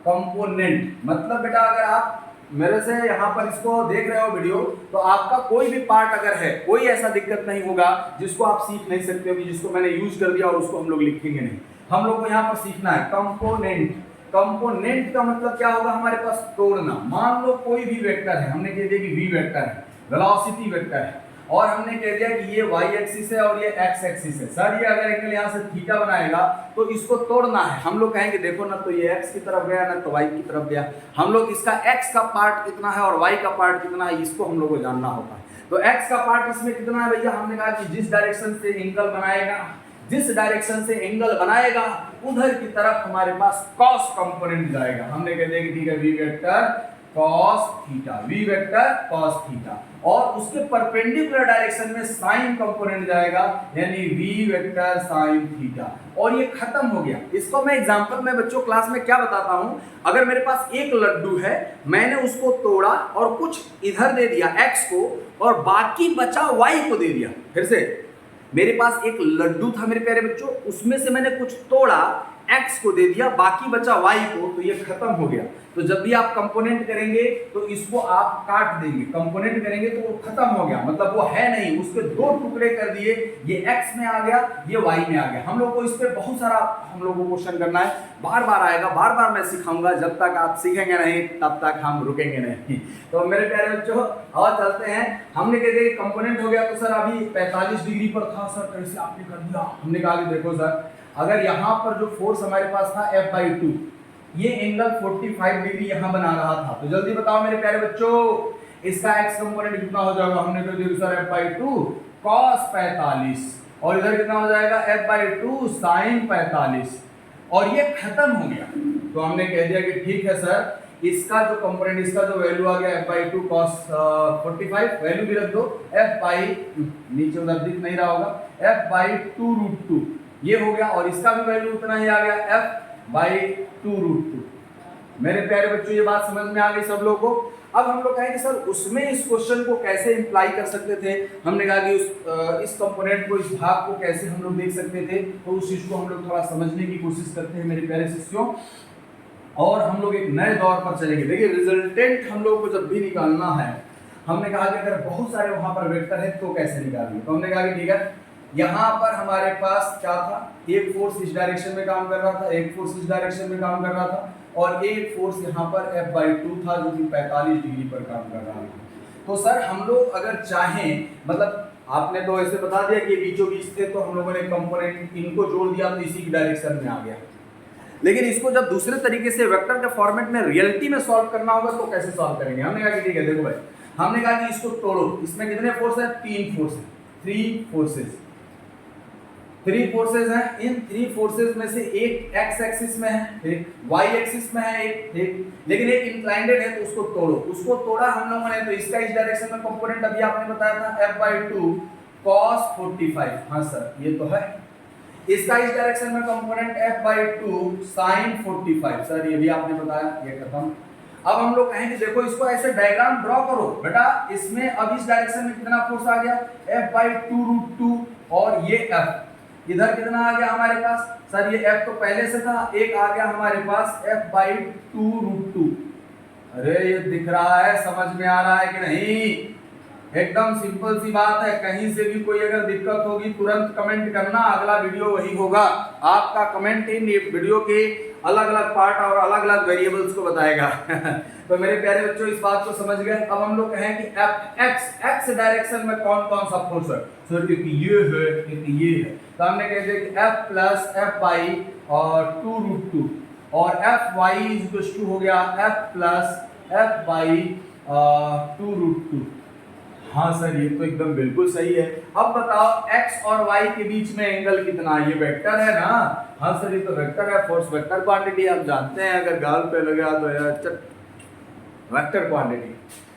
कंपोनेंट मतलब बेटा अगर आप मेरे से यहाँ पर इसको देख रहे हो वीडियो, तो आपका कोई भी पार्ट अगर है, कोई ऐसा दिक्कत नहीं होगा जिसको आप सीख नहीं सकते हो कि जिसको मैंने यूज कर दिया और उसको हम लोग लिखेंगे नहीं। हम लोग को यहाँ पर सीखना है कंपोनेंट। कंपोनेंट का मतलब क्या होगा? हमारे पास तोड़ना। मान लो कोई भी वेक्टर है, हमने कह दिया कि v वेक्टर है, वेलोसिटी वेक्टर है, और हमने कह दिया कि ये y एक्सिस है और ये x एक्सिस है। सर ये अगर एंगल यहाँ से थीटा बनाएगा तो इसको तोड़ना है। हम लोग कहेंगे देखो ना, तो ये x की तरफ गया ना तो y की तरफ गया। हम लोग इसका x का पार्ट कितना है और y का पार्ट कितना है, इसको हम लोग को जानना होता है। तो x का पार्ट इसमें कितना है भैया? हमने कहा कि जिस डायरेक्शन से एंगल बनाएगा, जिस डायरेक्शन से एंगल बनाएगा उधर की तरफ हमारे पास cos कंपोनेंट जाएगा। हमने कह दिया कि ठीक है v vector cos theta, v vector cos theta, और उसके परपेंडिकुलर डायरेक्शन में साइन कंपोनेंट जाएगा, यानी v वेक्टर साइन थीटा। और ये खत्म हो गया। इसको मैं एग्जांपल में बच्चों क्लास में क्या बताता हूं, अगर मेरे पास एक लड्डू है, मैंने उसको तोड़ा और कुछ इधर दे दिया x को और बाकी बचा y को दे दिया। फिर से, मेरे पास एक लड्डू था मेरे प्यारे बच्चों, उसमें से मैंने कुछ तोड़ा, x को दे दिया, बाकी बचा y को, तो ये खत्म हो गया। तो जब भी आप कंपोनेंट करेंगे तो इसको आप काट देंगे, कंपोनेंट करेंगे तो वो खत्म हो गया, मतलब वो है नहीं, उसके 2 टुकड़े कर दिए, ये x में आ गया, ये y में आ गया। हम लोग को इस पे बहुत सारा हम लोग को क्वेश्चन करना है, बार बार आएगा, बार बार मैं सिखाऊंगा। जब तक आप सीखेंगे नहीं तब तक हम रुकेंगे नहीं। तो मेरे प्यारे बच्चों और चलते हैं। हमने कह दिया कंपोनेंट हो गया, तो सर अभी 45 डिग्री पर था, सर कैसे आपने कर दिया? हमने कहा कि देखो सर, अगर यहाँ पर जो फोर्स हमारे पास था F/2, ये एंगल 45 डिग्री यहाँ बना रहा था, तो जल्दी बताओ मेरे प्यारे बच्चों, इसका x कंपोनेंट कितना हो जाएगा? हमने कह दिया सर F/2 cos 45, और इधर कितना हो जाएगा? F/2 sin 45, और ये खत्म हो गया। तो हमने कह दिया कि ठीक है सर, इसका जो कंपोनेंट, इसका जो वैल्यू आ गया F/2 cos 45, वैल्यू भी रख दो, नीचे उधर दिख नहीं रहा होगा, F/2√2 ये हो गया, और इसका भी वैल्यू उतना ही आ गया F/2√2। मेरे प्यारे बच्चों ये बात समझ में आ गई सब लोगों को? अब हम लोग कहेंगे सर उसमें इस क्वेश्चन को कैसे इंप्लाई कर सकते थे। हमने कहा कि इस कंपोनेंट को, इस भाग को कैसे हम लोग देख सकते थे, तो उस चीज को हम लोग थोड़ा समझने की कोशिश करते हैं मेरे प्यारे शिष्यों, और हम लोग एक नए दौर पर चलेंगे। देखिए रिजल्टेंट हम लोग को जब भी निकालना है, हमने कहा कि अगर बहुत सारे वहां पर वेक्टर है तो कैसे निकालेंगे। तो हमने कहा कि ठीक है, यहाँ पर हमारे पास क्या था, एक फोर्स इस डायरेक्शन में काम कर रहा था, एक फोर्स इस डायरेक्शन में काम कर रहा था, और एक फोर्स यहाँ पर F/2 था जो कि 45 डिग्री पर काम कर रहा था। तो सर हम लोग अगर चाहें, मतलब आपने तो ऐसे बता दिया कि बीचों बीच थे, तो हम लोगों ने कंपोनेंट इनको जोड़ दिया तो इसी की डायरेक्शन में आ गया। लेकिन इसको जब दूसरे तरीके से वेक्टर के फॉर्मेट में रियलिटी में सॉल्व करना होगा तो कैसे सॉल्व करेंगे। हमने कहा कि ठीक है देखो भाई, हमने कहा कि इसको तोड़ो, इसमें कितने फोर्स है? 3 फोर्स है, 3 फोर्सेस हैं। इन 3 फोर्सेस में से एक x एक्सिस में है, एक y एक्सिस में है, एक लेकिन एक इंक्लाइंडेड है, तो उसको तोड़ो। उसको तोड़ा हम लोगों ने, तो इसका इस डायरेक्शन में कंपोनेंट अभी आपने बताया था F/2 cos 45, हाँ सर ये तो है। इसका इस डायरेक्शन में कंपोनेंट F/2 sin 45, सर ये भी आपने बताया, ये खत्म। अब हम लोग कहेंगे देखो इसको ऐसे डायग्राम ड्रॉ करो बेटा, इसमें अब इस डायरेक्शन में कितना फोर्स आ गया? F/2√2, और ये F इधर कितना आ गया हमारे पास? सर ये F तो पहले से था, एक आ गया हमारे पास F/2√2। अरे ये दिख रहा है, समझ में आ रहा है कि नहीं? एकदम सिंपल सी बात है। कहीं से भी कोई अगर दिक्कत होगी तुरंत कमेंट करना, अगला वीडियो वही होगा। आपका कमेंट इन वीडियो के अलग अलग पार्ट और अलग अलग वेरिएबल्स को बताएगा। तो मेरे प्यारे बच्चों इस बात को समझ गए। अब हम लोग कहें कि x डायरेक्शन में कौन कौन सा फोर्स है? सर क्योंकि ये है, क्योंकि ये है, तो हमने कह दिया कि F + F/2√2 और एफ वाई इज टू हो गया एफ प्लस एफ बाई 2√2। हाँ सर ये तो एकदम बिल्कुल सही है। अब बताओ x और y के बीच में एंगल कितना, ये वेक्टर है ना। हाँ सर ये तो वेक्टर है, फोर्स वेक्टर क्वांटिटी हम जानते हैं, अगर गाल पे लगा तो यार वेक्टर क्वांटिटी।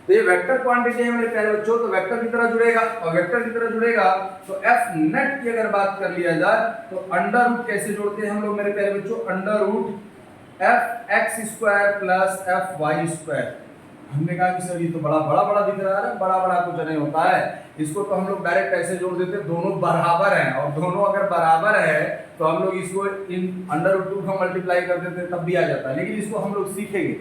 तो ये वेक्टर क्वांटिटी है मेरे प्यारे बच्चों, तो वेक्टर की तरह जुड़ेगा, और वेक्टर की तरह जुड़ेगा तो एफ नेट की अगर बात कर लिया जाए तो अंडर रूट कैसे जोड़ते हैं हम लोग मेरे प्यारे बच्चों, under root F X square plus F Y square. हमने कहा कि सर ये तो बड़ा बड़ा दिख रहा है, बड़ा कुछ नहीं होता है, इसको तो हम लोग डायरेक्ट ऐसे जोड़ देते हैं, दोनों बराबर हैं, और दोनों अगर बराबर है तो हम लोग इसको इन अंडर रूट 2 का मल्टीप्लाई कर देते हैं तब भी आ जाता है। लेकिन इसको हम लोग सीखेंगे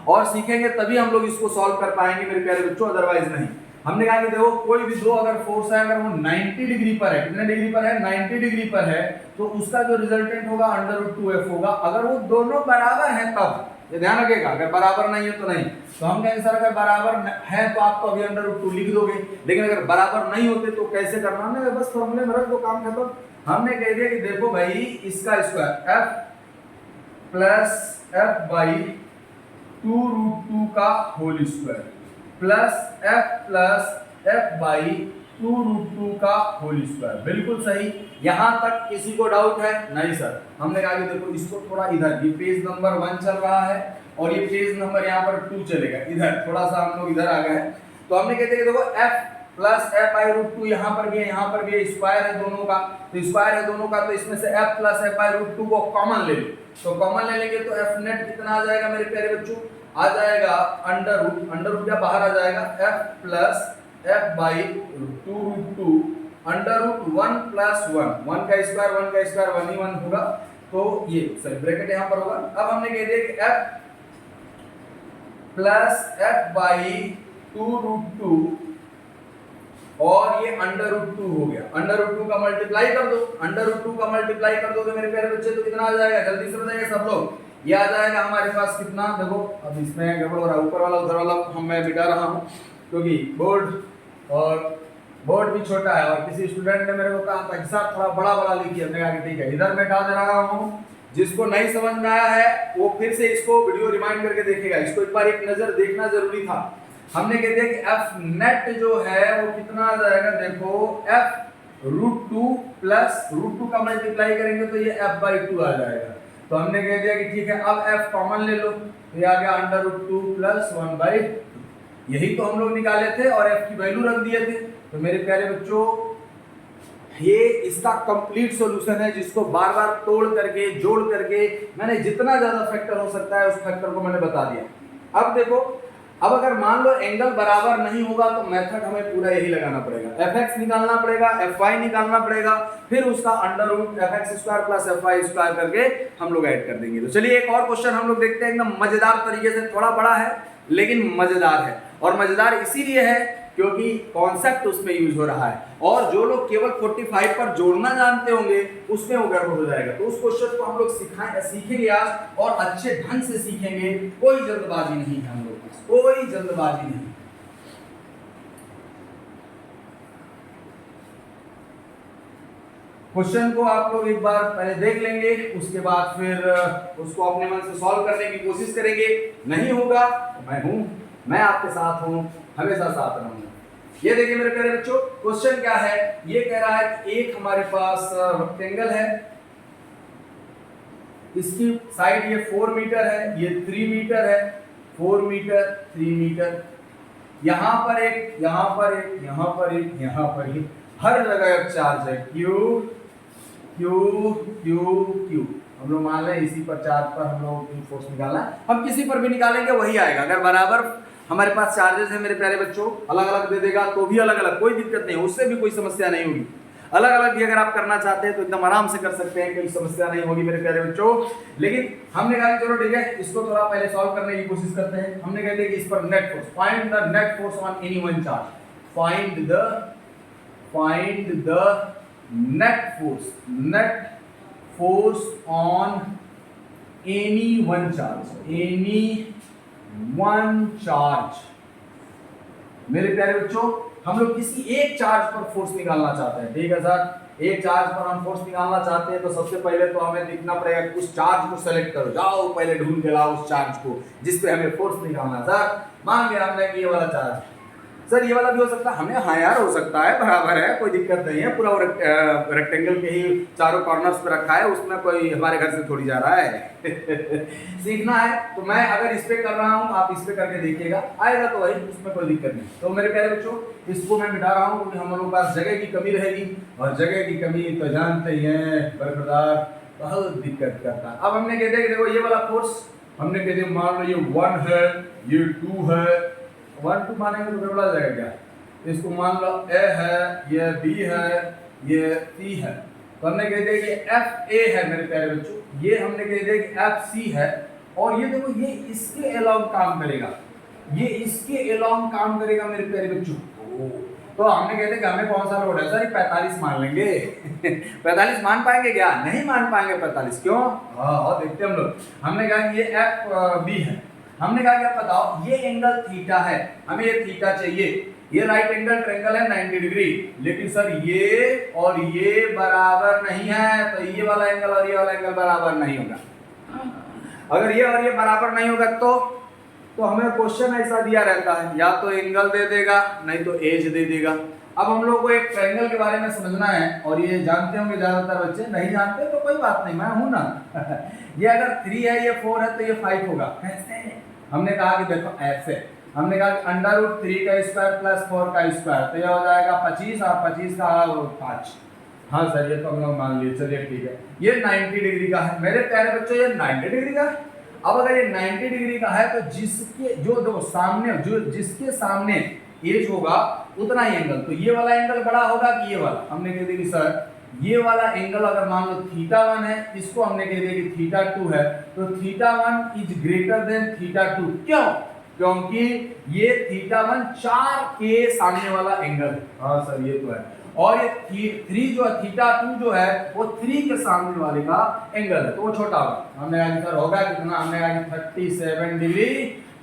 और सीखेंगे तभी हम लोग इसको सॉल्व कर पाएंगे मेरे प्यारे बच्चों, अदरवाइज नहीं। हमने कहा कि देखो कोई भी दो अगर फोर्स है, अगर वो 90 डिग्री पर है, कितने डिग्री पर है, 90 डिग्री पर है, तो उसका जो रिजल्टेंट होगा अंडर रूट 2f होगा। अगर वो दोनों बराबर हैं तब, ये ध्यान रखिएगा, अगर बराबर नहीं है तो नहीं। तो हम कहेंगे सर अगर बराबर है तो आप तो अभी अंडर रूट 2 लिख दोगे, लेकिन अगर बराबर नहीं होते तो कैसे करना, हमने बस फॉर्मूले में रख दो, काम खत्म। हमने कह दिया कि देखो भाई इसका square f plus F by 2√2 का whole square plus F by 2√2 का होल स्क्वायर। बिल्कुल सही। यहां तक किसी को डाउट है? नहीं सर। हमने कहा कि देखो इसको थोड़ा इधर, ये पेज नंबर 1 चल रहा है और ये पेज नंबर यहाँ पर 2 चलेगा, इधर थोड़ा सा हम लोग इधर आ गए हैं। तो हमने कहते हैं देखो f plus F by root 2 यहाँ पर भी है, यहाँ पर भी है, स्क्वायर है दोनों का, तो स्क्वायर है दोनों का, तो इसमें से f plus F by root 2 को कॉमन ले लो। तो कॉमन ले लेंगे तो f नेट कितना आ जाएगा मेरे प्यारे बच्चों, आ जाएगा अंडर रूट क्या बाहर आ जाएगा, f plus F by 2√2 under root 1 plus 1 का स्क्वायर 1 ही 1 होगा, तो ये सॉरी ब्रैकेट यहाँ पर होगा। अब हमने कह दिया कि f प्लस एफ बाई 2√2 और ये अंडर रूट 2 हो गया, अंडर रूट 2 का मल्टीप्लाई कर दो, अंडर रूट 2 का मल्टीप्लाई कर दो तो मेरे प्यारे बच्चे तो कितना आ जाएगा, जल्दी से बताइए सब लोग। ये आ जाएगा हमारे पास कितना, देखो अब इसमें गड़बड़ हो रहा है, ऊपर वाला उधर वाला हम मैं मिटा रहा हूँ क्योंकि बोर्ड भी छोटा है, और किसी स्टूडेंट ने मेरे को कहा था कि सर थोड़ा बड़ा लिखिए, हमने कहा कि ठीक है इधर मिटा दे रहा हूँ। जिसको नहीं समझ में आया है वो फिर से इसको वीडियो रिमाइंड करके देखेगा, इसको एक बार एक नजर देखना जरूरी था। हमने कह दिया कि एफ नेट जो है वो कितना आ जाएगा, देखो एफ रूट 2 प्लस रूट 2 का मल्टीप्लाई करेंगे तो ये एफ बाई 2 आ जाएगा। तो हमने कह दिया कि ठीक है अब एफ कॉमन ले लो, तो ये आ गया अंडर रूट 2 प्लस 1 बाई, यही तो हम लोग निकाले थे और एफ की वैल्यू रख दिए थे। तो मेरे प्यारे बच्चों ये इसका कंप्लीट सॉल्यूशन है, जिसको बार बार तोड़ करके जोड़ करके मैंने जितना ज्यादा फैक्टर हो सकता है उस फैक्टर को मैंने बता दिया। अब देखो, अब अगर मान लो एंगल बराबर नहीं होगा तो मेथड हमें पूरा यही लगाना पड़ेगा, fx निकालना पड़ेगा, fy निकालना पड़ेगा, फिर उसका under root fx square plus fy square करके हम लोग ऐड कर देंगे। तो चलिए एक और क्वेश्चन हम लोग देखते हैं, एकदम मजेदार तरीके से, थोड़ा बड़ा है लेकिन मजेदार है, और मजेदार इसीलिए है क्योंकि कॉन्सेप्ट उसमें यूज हो रहा है, और जो लोग केवल 45 पर जोड़ना जानते होंगे उसमें वो गड़बड़ हो जाएगा। तो उस क्वेश्चन को हम लोग सीखेंगे आज, और अच्छे ढंग से सीखेंगे, कोई जल्दबाजी नहीं है हम लोग, कोई जल्दबाजी नहीं। क्वेश्चन को आप लोग एक बार पहले देख लेंगे, उसके बाद फिर उसको अपने मन से सॉल्व करने की कोशिश करेंगे। नहीं होगा तो मैं हूं, मैं आपके साथ हूं, हमेशा साथ रहूंगा। ये देखिए मेरे प्यारे बच्चों, क्वेश्चन क्या है, ये कह रहा है कि एक हमारे पास रेक्टेंगल है, इसकी साइड ये 4 मीटर है, ये 3 मीटर है, 4 मीटर 3 मीटर, यहाँ पर एक, यहाँ पर एक, यहाँ पर एक, यहाँ पर ही, हर जगह एक चार्ज है क्यू क्यू क्यू क्यू। हम लोग मान लें इसी पर चार्ज पर हम लोग फोर्स निकालना है, हम किसी पर भी निकालेंगे वही आएगा। अगर बराबर हमारे पास चार्जेस है मेरे प्यारे बच्चों, अलग अलग दे देगा तो भी अलग अलग, कोई दिक्कत नहीं, उससे भी कोई समस्या नहीं होगी। अलग अलग भी अगर आप करना चाहते हैं तो एकदम आराम से कर सकते हैं, कोई समस्या नहीं होगी मेरे प्यारे बच्चों। लेकिन हमने कहा चलो ठीक है, इसको थोड़ा पहले सॉल्व करने की कोशिश करते हैं। हमने कहते हैं कि इस पर net force, find the net force on any one charge, find the net force on any one charge. मेरे प्यारे बच्चों हम लोग किसी एक चार्ज पर फोर्स निकालना चाहते हैं, ठीक है सर, एक चार्ज पर हम फोर्स निकालना चाहते हैं तो सबसे पहले तो हमें देखना पड़ेगा उस चार्ज को सेलेक्ट करो, जाओ पहले ढूंढ के लाओ उस चार्ज को जिस पे हमें फोर्स निकालना। सर मान लिया हमने कि ये वाला चार्ज, सर ये वाला भी हो सकता है, हमें हाँ यार हो सकता है, बराबर है, कोई दिक्कत नहीं है, पूरा रेक्टेंगल के ही चारों कॉर्नर्स पे रखा है, उसमें कोई हमारे घर से थोड़ी जा रहा है सीखना है तो मैं अगर इस पे कर रहा हूँ आप इस पे करके देखिएगा, आएगा तो वही, उसमें कोई दिक्कत नहीं। तो मेरे प्यारे बच्चों इसको मैं मिटा रहा हूँ क्योंकि हम लोगों के पास जगह की कमी रहेगी और जगह की कमी तो जानते ही हैं बरकरार बहुत दिक्कत करता है। अब हमने कहते हैं कि देखो ये वाला फोर्स हमने कहते हैं मान लो ये 1 है, ये 2 है, 1 2 मानेंगे तो गड़बड़ा जाएगा क्या, इसको मान लो ए है, ये बी है, ये सी है, तो हमने कह दिया कि एफ ए है मेरे प्यारे बच्चों, ये हमने कह दिया कि एफ सी है, और ये देखो ये इसके अलोंग काम करेगा, ये इसके अलोंग काम करेगा मेरे प्यारे बच्चों। तो हमने कहते हैं कि हमें कौन सा लोड है सर, 45 मान लेंगे 45 मान पाएंगे क्या, नहीं मान पाएंगे 45, क्यों, हाँ देखते हम लोग। हमने कहा कि ये एफ बी है, हमने कहा क्या बताओ ये एंगल थीटा है, हमें ये थीटा चाहिए, ये राइट एंगल ट्रायंगल है 90 डिग्री, लेकिन सर ये और ये बराबर नहीं है, तो ये वाला एंगल और ये वाला एंगल बराबर नहीं होगा। अगर ये और ये बराबर नहीं होगा तो हमें क्वेश्चन ऐसा दिया रहता है, या तो एंगल दे देगा नहीं तो एज दे देगा। अब हम लोग को एक ट्रायंगल के बारे में समझना है और ये जानते होंगे ज्यादातर बच्चे, नहीं जानते तो कोई बात नहीं, मैं हूं ना ये अगर 3 है ये 4 है तो ये 5 होगा, कैसे, हमने कहा कि देखो ऐसे, हमने कहा कि √3 का स्क्वायर प्लस 4 का स्क्वायर, तो ये हो जाएगा 25 और 25 का 5। हाँ सर ये तो हम लोग मान लिए, चलिए ठीक है, ये 90 डिग्री का है मेरे प्यारे बच्चों, ये 90 डिग्री का है। अब अगर ये 90 डिग्री का है तो जिसके जो सामने जो जिसके सामने एज होगा उतना ही एंगल, तो ये वाला एंगल बड़ा होगा कि ये वाला, हमने कह दिया कि सर ये वाला एंगल अगर मान लो θ1 है, इसको हमने कह दिया कि θ2 है, तो θ1 इज ग्रेटर देन θ2, क्यों, क्योंकि ये θ1 4 के सामने वाला एंगल है, हाँ सर ये तो है, और ये 3 जो है θ2 जो है वो 3 के सामने वाले का एंगल है, तो वो छोटा होगा। हमने आंसर होगा कितना, हमने कहा 37 डिग्री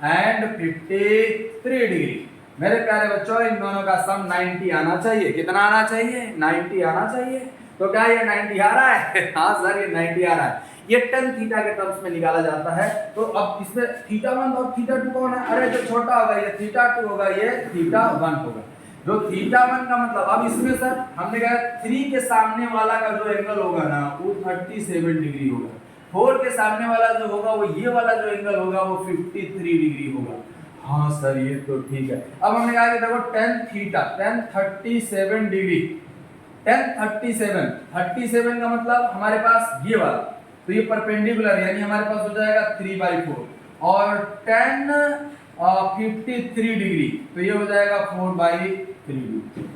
एंड 53 डिग्री। मेरे प्यारे बच्चों इन दोनों का सम 90 आना चाहिए, कितना आना चाहिए, 90 आना चाहिए। तो क्या ये 90 आ रहा है हाँ सर ये 90 आ रहा है, ये tan थीटा के टर्म्स में निकाला जाता है। तो अब इसमें θ1 और θ2 कौन है, अरे जो छोटा होगा ये θ2 होगा, ये θ1 होगा, जो θ1 का मतलब, अब इसमें सर हमने कहा 3 के सामने वाला का जो एंगल होगा ना वो 37 डिग्री होगा, 4 के सामने वाला जो होगा वो ये वाला जो एंगल होगा वो 53 डिग्री होगा। हाँ सर ये तो ठीक है। अब हमने कहा कि देखो tan theta, tan 37 degree, tan 37 का मतलब हमारे पास ये वाला, तो ये परपेंडिकुलर यानी हमारे पास हो जाएगा 3/4, और tan 53 डिग्री तो ये हो जाएगा 4/3।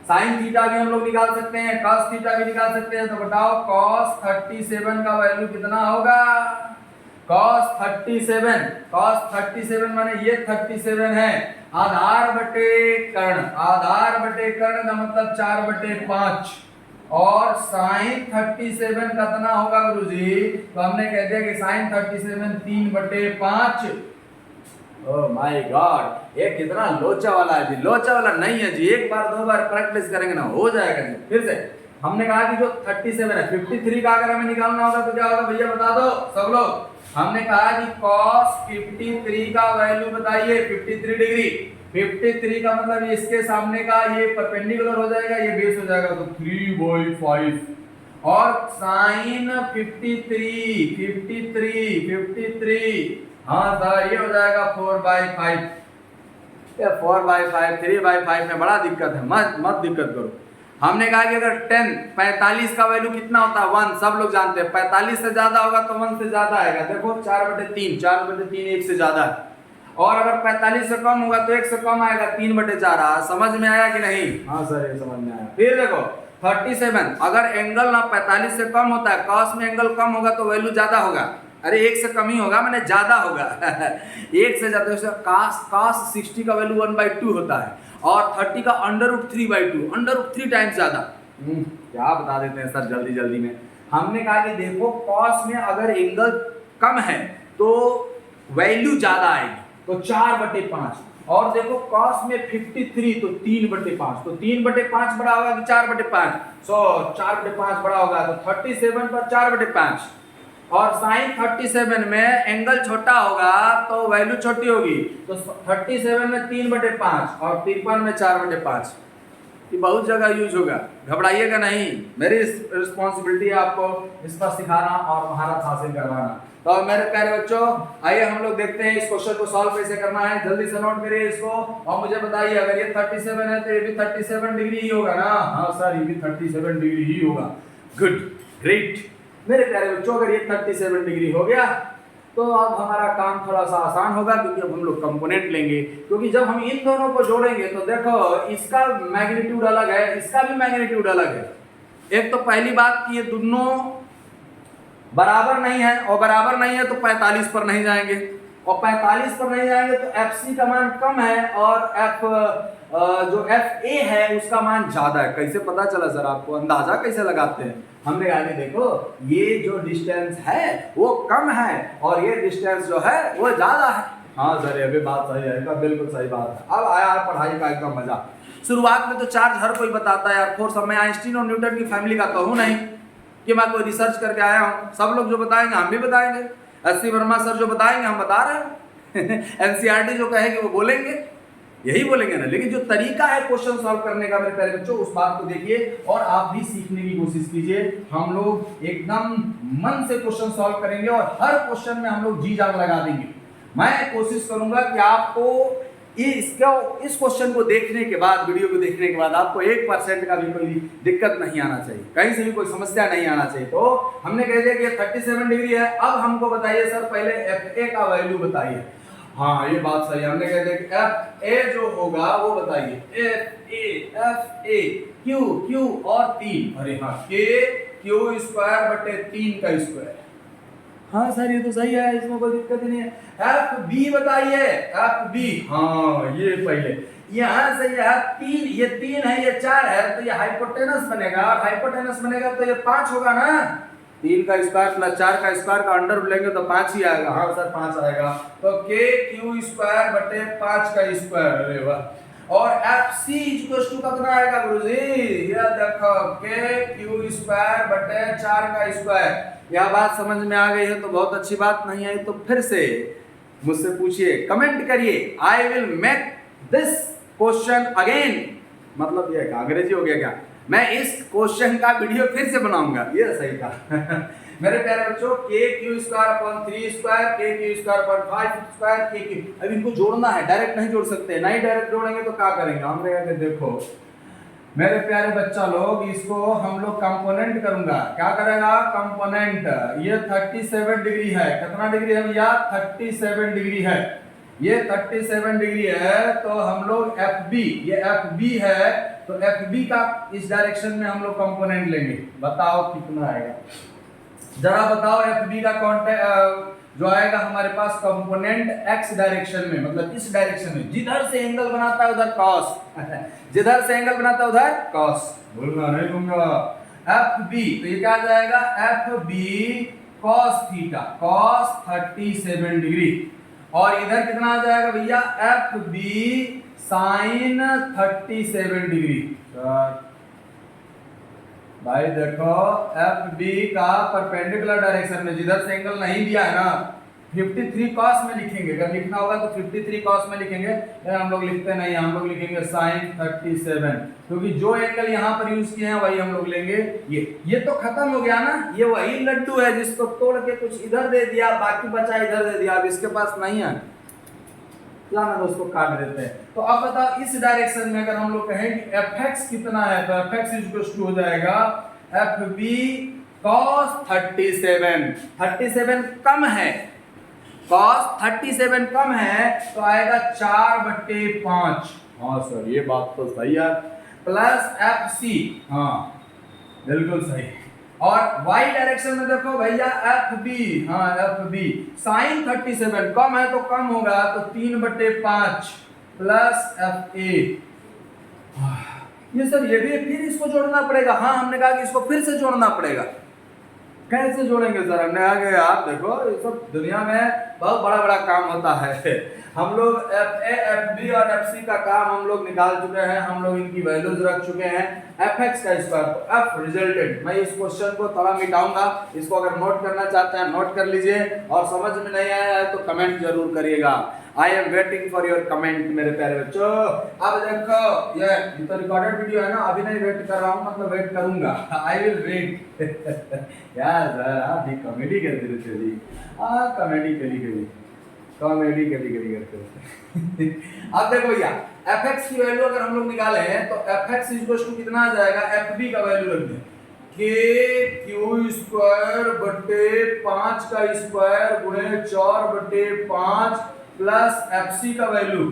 साइन थीटा भी हम लोग निकाल सकते हैं, cos थीटा भी निकाल सकते हैं, तो बताओ cos 37 का वैल्यू कितना होगा, cos 37 माने ये 37 है, आधार बटे कर्ण, आधार बटे कर्ण का मतलब 4/5, और साइन 37 कितना होगा गुरुजी, तो हमने कह दिया कि साइन 37 3/5। ओह माय गॉड ये कितना लोचा वाला है जी, लोचा वाला नहीं है जी, एक बार दो बार प्रैक्टिस करेंगे ना हो जाएगा जी। फिर से हमने कहा कि जो 37 है 53 का अगर हमें निकालना होगा तो क्या होगा भैया बता दो सब लोग, हमने कहा कि cos 53 का वैल्यू बताइए 53 डिग्री, 53 का मतलब इसके सामने का ये परपेंडिकुलर हो जाएगा, ये बेस हो जाएगा, तो 3/5, और साइन 53 हाँ सर ये हो जाएगा 4/5। 4/5 3/5 में बड़ा दिक्कत है, मत दिक्कत करो। हमने कहा कि अगर 45 का वैल्यू कितना होता है 1, सब लोग जानते हैं 45 से ज्यादा होगा तो 1 से ज्यादा आएगा, देखो 4/3 1 से ज्यादा है, और अगर 45 से कम होगा तो 1 से कम आएगा 3/4। समझ में आया कि नहीं, हाँ सर ये समझ में आया। फिर देखो 37 अगर एंगल ना 45 से कम होता है, cos में एंगल कम होगा तो वैल्यू ज्यादा होगा, अरे 1 से कम ही होगा मैंने ज्यादा होगा 1 से ज्यादा, cos 60 का वैल्यू 1/2 होता है, और 30 का √3/2, √3 टाइम्स ज्यादा। क्या बता देते हैं सर जल्दी में। हमने कहा कि देखो cos में अगर एंगल कम है तो वैल्यू ज्यादा आएगी, तो 4/5, और देखो cos में 53 तो 3/5, तो 3/5 बड़ा होगा कि 4/5? सो 4/5 बड़ा होगा, तो 37 पर 4/5। और साइन 37 में एंगल छोटा होगा तो वैल्यू छोटी होगी, तो 37 में 3/5 और 53 में 4/5। ये बहुत जगह यूज होगा, घबराइएगा नहीं, मेरी रिस्पॉन्सिबिलिटी है आपको इस पर सिखाना और महारत हासिल करवाना। तो मेरे प्यारे बच्चों, आइए हम लोग देखते हैं इस क्वेश्चन को सॉल्व कैसे करना है। जल्दी से नोट करिए इसको और मुझे बताइए, अगर ये 37 है तो ये भी 37 डिग्री ही होगा ना? हाँ सर, ये भी 37 डिग्री ही होगा। Good, great. मेरे प्यारे बच्चों, अगर ये 37 डिग्री हो गया तो अब हमारा काम थोड़ा सा आसान होगा, क्योंकि अब हम लोग कंपोनेंट लेंगे। क्योंकि जब हम इन दोनों को जोड़ेंगे तो देखो, इसका मैग्नीट्यूड अलग है, इसका भी मैग्नीट्यूड अलग है। एक तो पहली बात कि ये दोनों बराबर नहीं है, और बराबर नहीं है तो 45 पर नहीं जाएंगे, और 45 पर नहीं जाएंगे तो FC का मान कम है और जो FA है उसका मान ज्यादा है। कैसे पता चला सर आपको? अंदाजा कैसे लगाते हैं? हमने कहा देखो, ये जो डिस्टेंस है वो कम है और ये डिस्टेंस जो है वो ज्यादा है। हाँ सर, ये भी बात सही है, बिल्कुल सही बात है। अब आया पढ़ाई का एकदम मजा। शुरुआत में तो चार्ज हर कोई बताता है यार, फोर्स। मैं आइंस्टीन और न्यूटन की फैमिली का तो हूं नहीं कि मैं कोई रिसर्च करके आया हूँ। सब लोग जो बताएंगे हम भी बताएंगे, एस.सी. वर्मा सर जो बताएंगे हम बता रहे हैं NCERT जो कहेगी वो बोलेंगे, यही बोलेंगे ना। लेकिन जो तरीका है क्वेश्चन सॉल्व करने का मेरे प्यारे बच्चों, उस बात को देखिए और आप भी सीखने की कोशिश कीजिए। हम लोग एकदम मन से क्वेश्चन सॉल्व करेंगे और हर क्वेश्चन में हम लोग जी जान लगा देंगे। मैं कोशिश करूंगा कि आपको इस क्वेश्चन को देखने के बाद, वीडियो को देखने के बाद आपको 1% का भी कोई दिक्कत नहीं आना चाहिए, कहीं से भी कोई समस्या नहीं आना चाहिए। तो हमने कह दिया कि 37 डिग्री है। अब हमको बताइए सर, पहले FA का वैल्यू बताइए। हाँ, ये बात सही है। हमने कह दिया कि FA जो होगा वो बताइए। FA Q और 3, अरे हाँ, Q² 3 का स्क्वायर। हाँ सर, ये तो सही है, इसमें कोई दिक्कत नहीं है। FB बताइए, FB। हाँ, ये पहले यहाँ से यह 3, ये 3 है, ये 4 है, तो ये हाइपोटेनस बनेगा, और हाइपोटेनस बनेगा तो ये 5 होगा ना। 3 का स्क्वायर प्लस 4 का स्क्वायर का अंडर लेंगे तो 5 ही आएगा। हाँ सर, 5 आएगा। तो KQ² 5 का स्क्वायर। अरे वाह। और FC कितना आएगा गुरुजी? ये देखो, KQ² 4 का स्क्वायर। यह बात समझ में आ गई है तो बहुत अच्छी बात, नहीं आई तो फिर से मुझसे पूछिए, कमेंट करिए। I will make this question again. मतलब ये अंग्रेजी हो गया क्या? मैं इस क्वेश्चन का वीडियो फिर से बनाऊंगा। ये सही था मेरे प्यारे बच्चों, KQ² 3 square, KQ² 5 square, KQ। अब इनको जोड़ना है, डायरेक्ट नहीं जोड़ सकते। नहीं डायरेक्ट जोड़ेंगे तो क्या करेंगे? हमने कहा देखो मेरे प्यारे बच्चा लोग, इसको हम लोग कंपोनेंट करूंगा। क्या करेगा? कंपोनेंट। ये 37 डिग्री है। कितना डिग्री है भैया? 37 डिग्री है। ये 37 डिग्री है तो हम लोग FB, ये FB है तो FB का इस डायरेक्शन में हम लोग कंपोनेंट लेंगे। बताओ कितना आएगा? जरा बताओ। FB का जो आएगा हमारे पास कंपोनेंट x डायरेक्शन में, मतलब इस डायरेक्शन में, जिधर से एंगल बनाता है उधर cos जिधर से एंगल बनाता है उधर cos। बोलना नहीं दूंगा। FB, तो ये क्या आ जाएगा? FB cos theta, cos 37 degree. और इधर कितना आ जाएगा भैया? FB sin 37 degree. भाई देखो, FB का परपेंडिकुलर डायरेक्शन में, जिधर से एंगल नहीं दिया है ना, 53 cos में लिखेंगे। अगर लिखना होगा तो 53 cos में लिखेंगे, हम लोग लिखते नहीं, हम लोग लिखेंगे sin 37, क्योंकि जो एंगल यहाँ पर यूज किए हैं वही हम लोग लेंगे। ये तो खत्म हो गया ना। ये वही लड्डू है जिसको तोड़ के कुछ इधर दे दिया, बाकी बचा इधर दे दिया। अब इसके पास नहीं है, उसको काट देते हैं। तो अब बताओ, इस डायरेक्शन में अगर हम लोग कहें कि fx कितना है, तो fx इक्वल टू हो जाएगा FB cos 37। 37 कम है, cos 37 कम है तो आएगा 4/5। हाँ सर, ये बात तो सही है। प्लस FC, हाँ बिल्कुल सही। और y डायरेक्शन में देखो भैया, FB, हाँ FB sin 37 कम है तो कम होगा, तो 3/5 प्लस FA। ये सर, ये भी फिर इसको जोड़ना पड़ेगा। हाँ, हमने कहा कि इसको फिर से जोड़ना पड़ेगा। कैसे जोड़ेंगे सर? हमने कहा कि आप देखो ये सब दुनिया में बहुत बड़ा बड़ा काम होता है। हम लोग एफ ए एफ बी और एफ सी का काम हम लोग निकाल चुके हैं, हम लोग इनकी वैल्यूज रख चुके हैं। एफ एक्स का स्क्वायर तो एफ रिजल्टेंट, मैं इस क्वेश्चन को थोड़ा मिटाऊंगा, इसको अगर नोट करना चाहते हैं नोट कर लीजिए, और समझ में नहीं आया है तो कमेंट जरूर करिएगा। I am waiting for your comment मेरे प्यारे बच्चों। अब देखो ये तो रिकॉर्डेड वीडियो है ना, अभी नहीं वेट कर रहा हूँ, मतलब वेट करूंगा, आई विल वेट। यार सर आप भी कॉमेडी करते रहते जी, कॉमेडी कॉमेडी करते रहते। अब देखो भैया एफ एक्स की वैल्यू अगर हम लोग निकाले हैं तो एफ एक्स इक्वल टू कितना आ जाएगा, एफ बी का वैल्यू रख दें के क्यू स्क्वायर बटे 5 का स्क्वायर गुणे 4 बटे 5 प्लस एफ सी का वैल्यू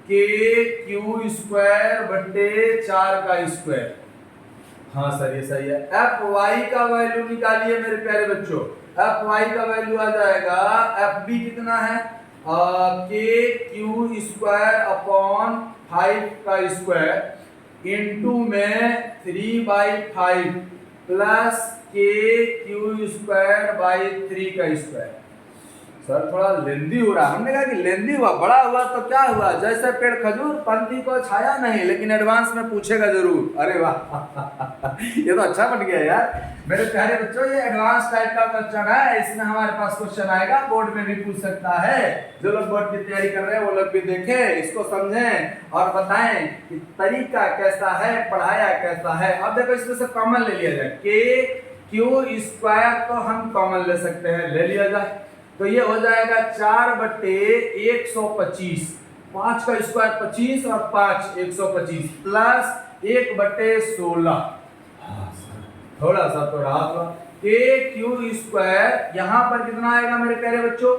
के क्यू स्क्वायर बटे 4 का स्क्वायर। हाँ सर ये सही है। एफ वाई का वैल्यू निकालिए मेरे प्यारे बच्चों, एफ वाई का वैल्यू आ जाएगा, एफ बी कितना है, के क्यू स्क्वायर अपॉन 5 का स्क्वायर इंटू में 3/5 प्लस के क्यू स्क्वायर बाई 3 का स्क्वायर। सर थोड़ा लेंदी हो रहा, हमने कहा कि लेंदी हुआ, बड़ा हुआ तो क्या हुआ, जैसे पेड़ खजूर पंथी को छाया नहीं, लेकिन एडवांस में पूछेगा जरूर। अरे वाह ये तो अच्छा बन गया यार मेरे प्यारे बच्चों, ये एडवांस टाइप का क्वेश्चन है, इसमें हमारे पास क्वेश्चन आएगा, बोर्ड में भी पूछ सकता है। जो लोग बोर्ड की तैयारी कर रहे हैं वो लोग भी देखें, इसको समझें और बताएं कि तरीका कैसा है, पढ़ाया कैसा है। अब देखो इसमें से कॉमन ले लिया जाए, के क्यू स्क्वायर तो हम कॉमन ले सकते हैं, ले लिया जाए तो ये हो जाएगा 4 बटे 125, 5 का स्क्वायर 25 और 5 125 प्लस 1 बटे 16। थोड़ा सा तो रहा था, के क्यू स्क्वायर यहाँ पर कितना आएगा मेरे प्यारे बच्चों,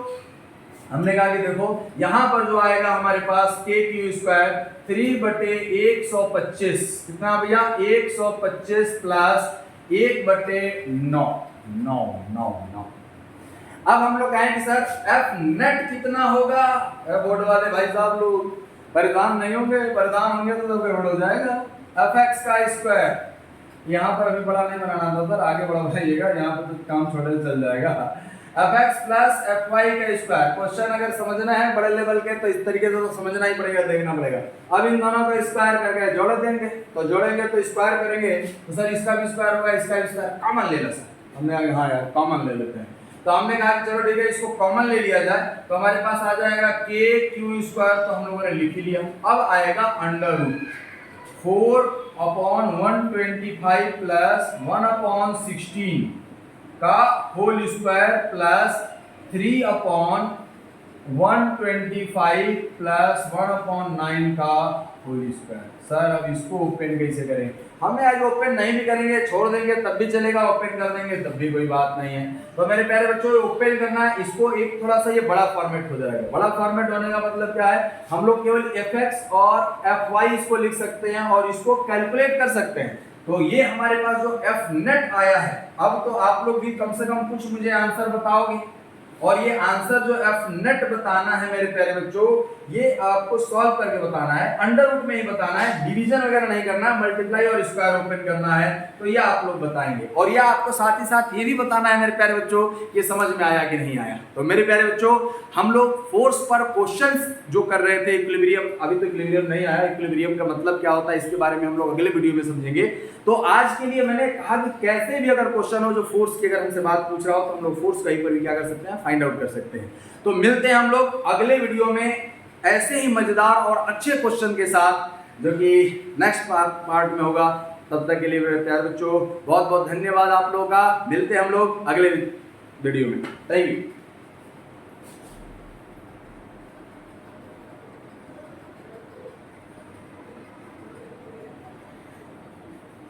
हमने कहा कि देखो यहाँ पर जो आएगा हमारे पास के क्यू स्क्वायर 3 बटे 125, कितना भैया 125 प्लस 1 बटे 9। अब हम लोग कहेंगे सर एफ नेट कितना होगा, बोर्ड वाले भाई साहब लोग परेशान नहीं होंगे, परेशान होंगे तो गड़बड़ हो जाएगा। एफ एक्स का स्क्वायर यहाँ पर अभी बड़ा नहीं बनाना था सर, आगे बड़ा बनाइएगा, यहाँ पर तो काम छोटे से चल जाएगा। F X plus F Y का स्क्वायर, क्वेश्चन अगर समझना है बड़े लेवल के तो इस तरीके से तो समझना ही पड़ेगा, देखना पड़ेगा। अब इन दोनों का स्क्वायर करके जोड़ देंगे, तो जोड़ेंगे तो स्क्वायर करेंगे तो सर इसका भी स्क्वायर होगा, इसका भी स्क्वायर, कॉमन ले लो सर। हमने आगे हाँ यार कॉमन ले लेते हैं, तो हमने कहा चलो ठीक है इसको कॉमन ले लिया जाए, तो हमारे पास आ जाएगा के क्यू स्क्वायर, तो हम लोगों ने लिख ही लिया। अब आएगा अंडर रूट 4/125 प्लस 1/16 का होल स्क्वायर प्लस 3/125 प्लस 1/9 का होल स्क्वायर। सर अब इसको ओपन कैसे करें, हमें आज ओपन नहीं भी करेंगे, छोड़ देंगे तब भी चलेगा, ओपन कर देंगे तब भी कोई बात नहीं है। तो मेरे प्यारे बच्चों ओपन करना है इसको, एक थोड़ा सा ये बड़ा फॉर्मेट हो जाएगा। बड़ा फॉर्मेट होने का मतलब क्या है, हम लोग केवल एफ एक्स और एफ वाई इसको लिख सकते हैं और इसको कैलकुलेट कर सकते हैं। तो ये हमारे पास जो एफ नेट आया है, अब तो आप लोग भी कम से कम कुछ मुझे आंसर बताओगे, और ये आंसर जो एफ नेट बताना है मेरे प्यारे बच्चों, ये आपको सॉल्व करके बताना है, अंडर रूट में ही बताना है, डिवीजन वगैरह नहीं करना है, मल्टीप्लाई और स्क्वायर ओपन करना है, तो ये आप लोग बताएंगे। और ये आपको साथ ही साथ ये भी बताना है मेरे प्यारे बच्चों ये समझ में आया कि नहीं आया। तो मेरे प्यारे बच्चों हम लोग फोर्स पर क्वेश्चंस जो कर रहे थे, इक्विलिब्रियम, अभी तो इक्विलिब्रियम नहीं आया, इक्विलिब्रियम का मतलब क्या होता है इसके बारे में हम लोग अगले वीडियो में समझेंगे। तो आज के लिए मैंने कहा कि कैसे भी अगर क्वेश्चन हो जो फोर्स की अगर हमसे बात पूछ रहा हो तो हम लोग फोर्स कहीं पर भी क्या कर सकते हैं, फाइंड आउट कर सकते हैं। तो मिलते हैं हम लोग अगले वीडियो में ऐसे ही मजेदार और अच्छे क्वेश्चन के साथ, जो कि नेक्स्ट पार्ट में होगा। तब तक के लिए मेरे प्यारे बच्चों बहुत बहुत धन्यवाद आप लोगों का, मिलते हैं हम लोग अगले वीडियो में। Thank you.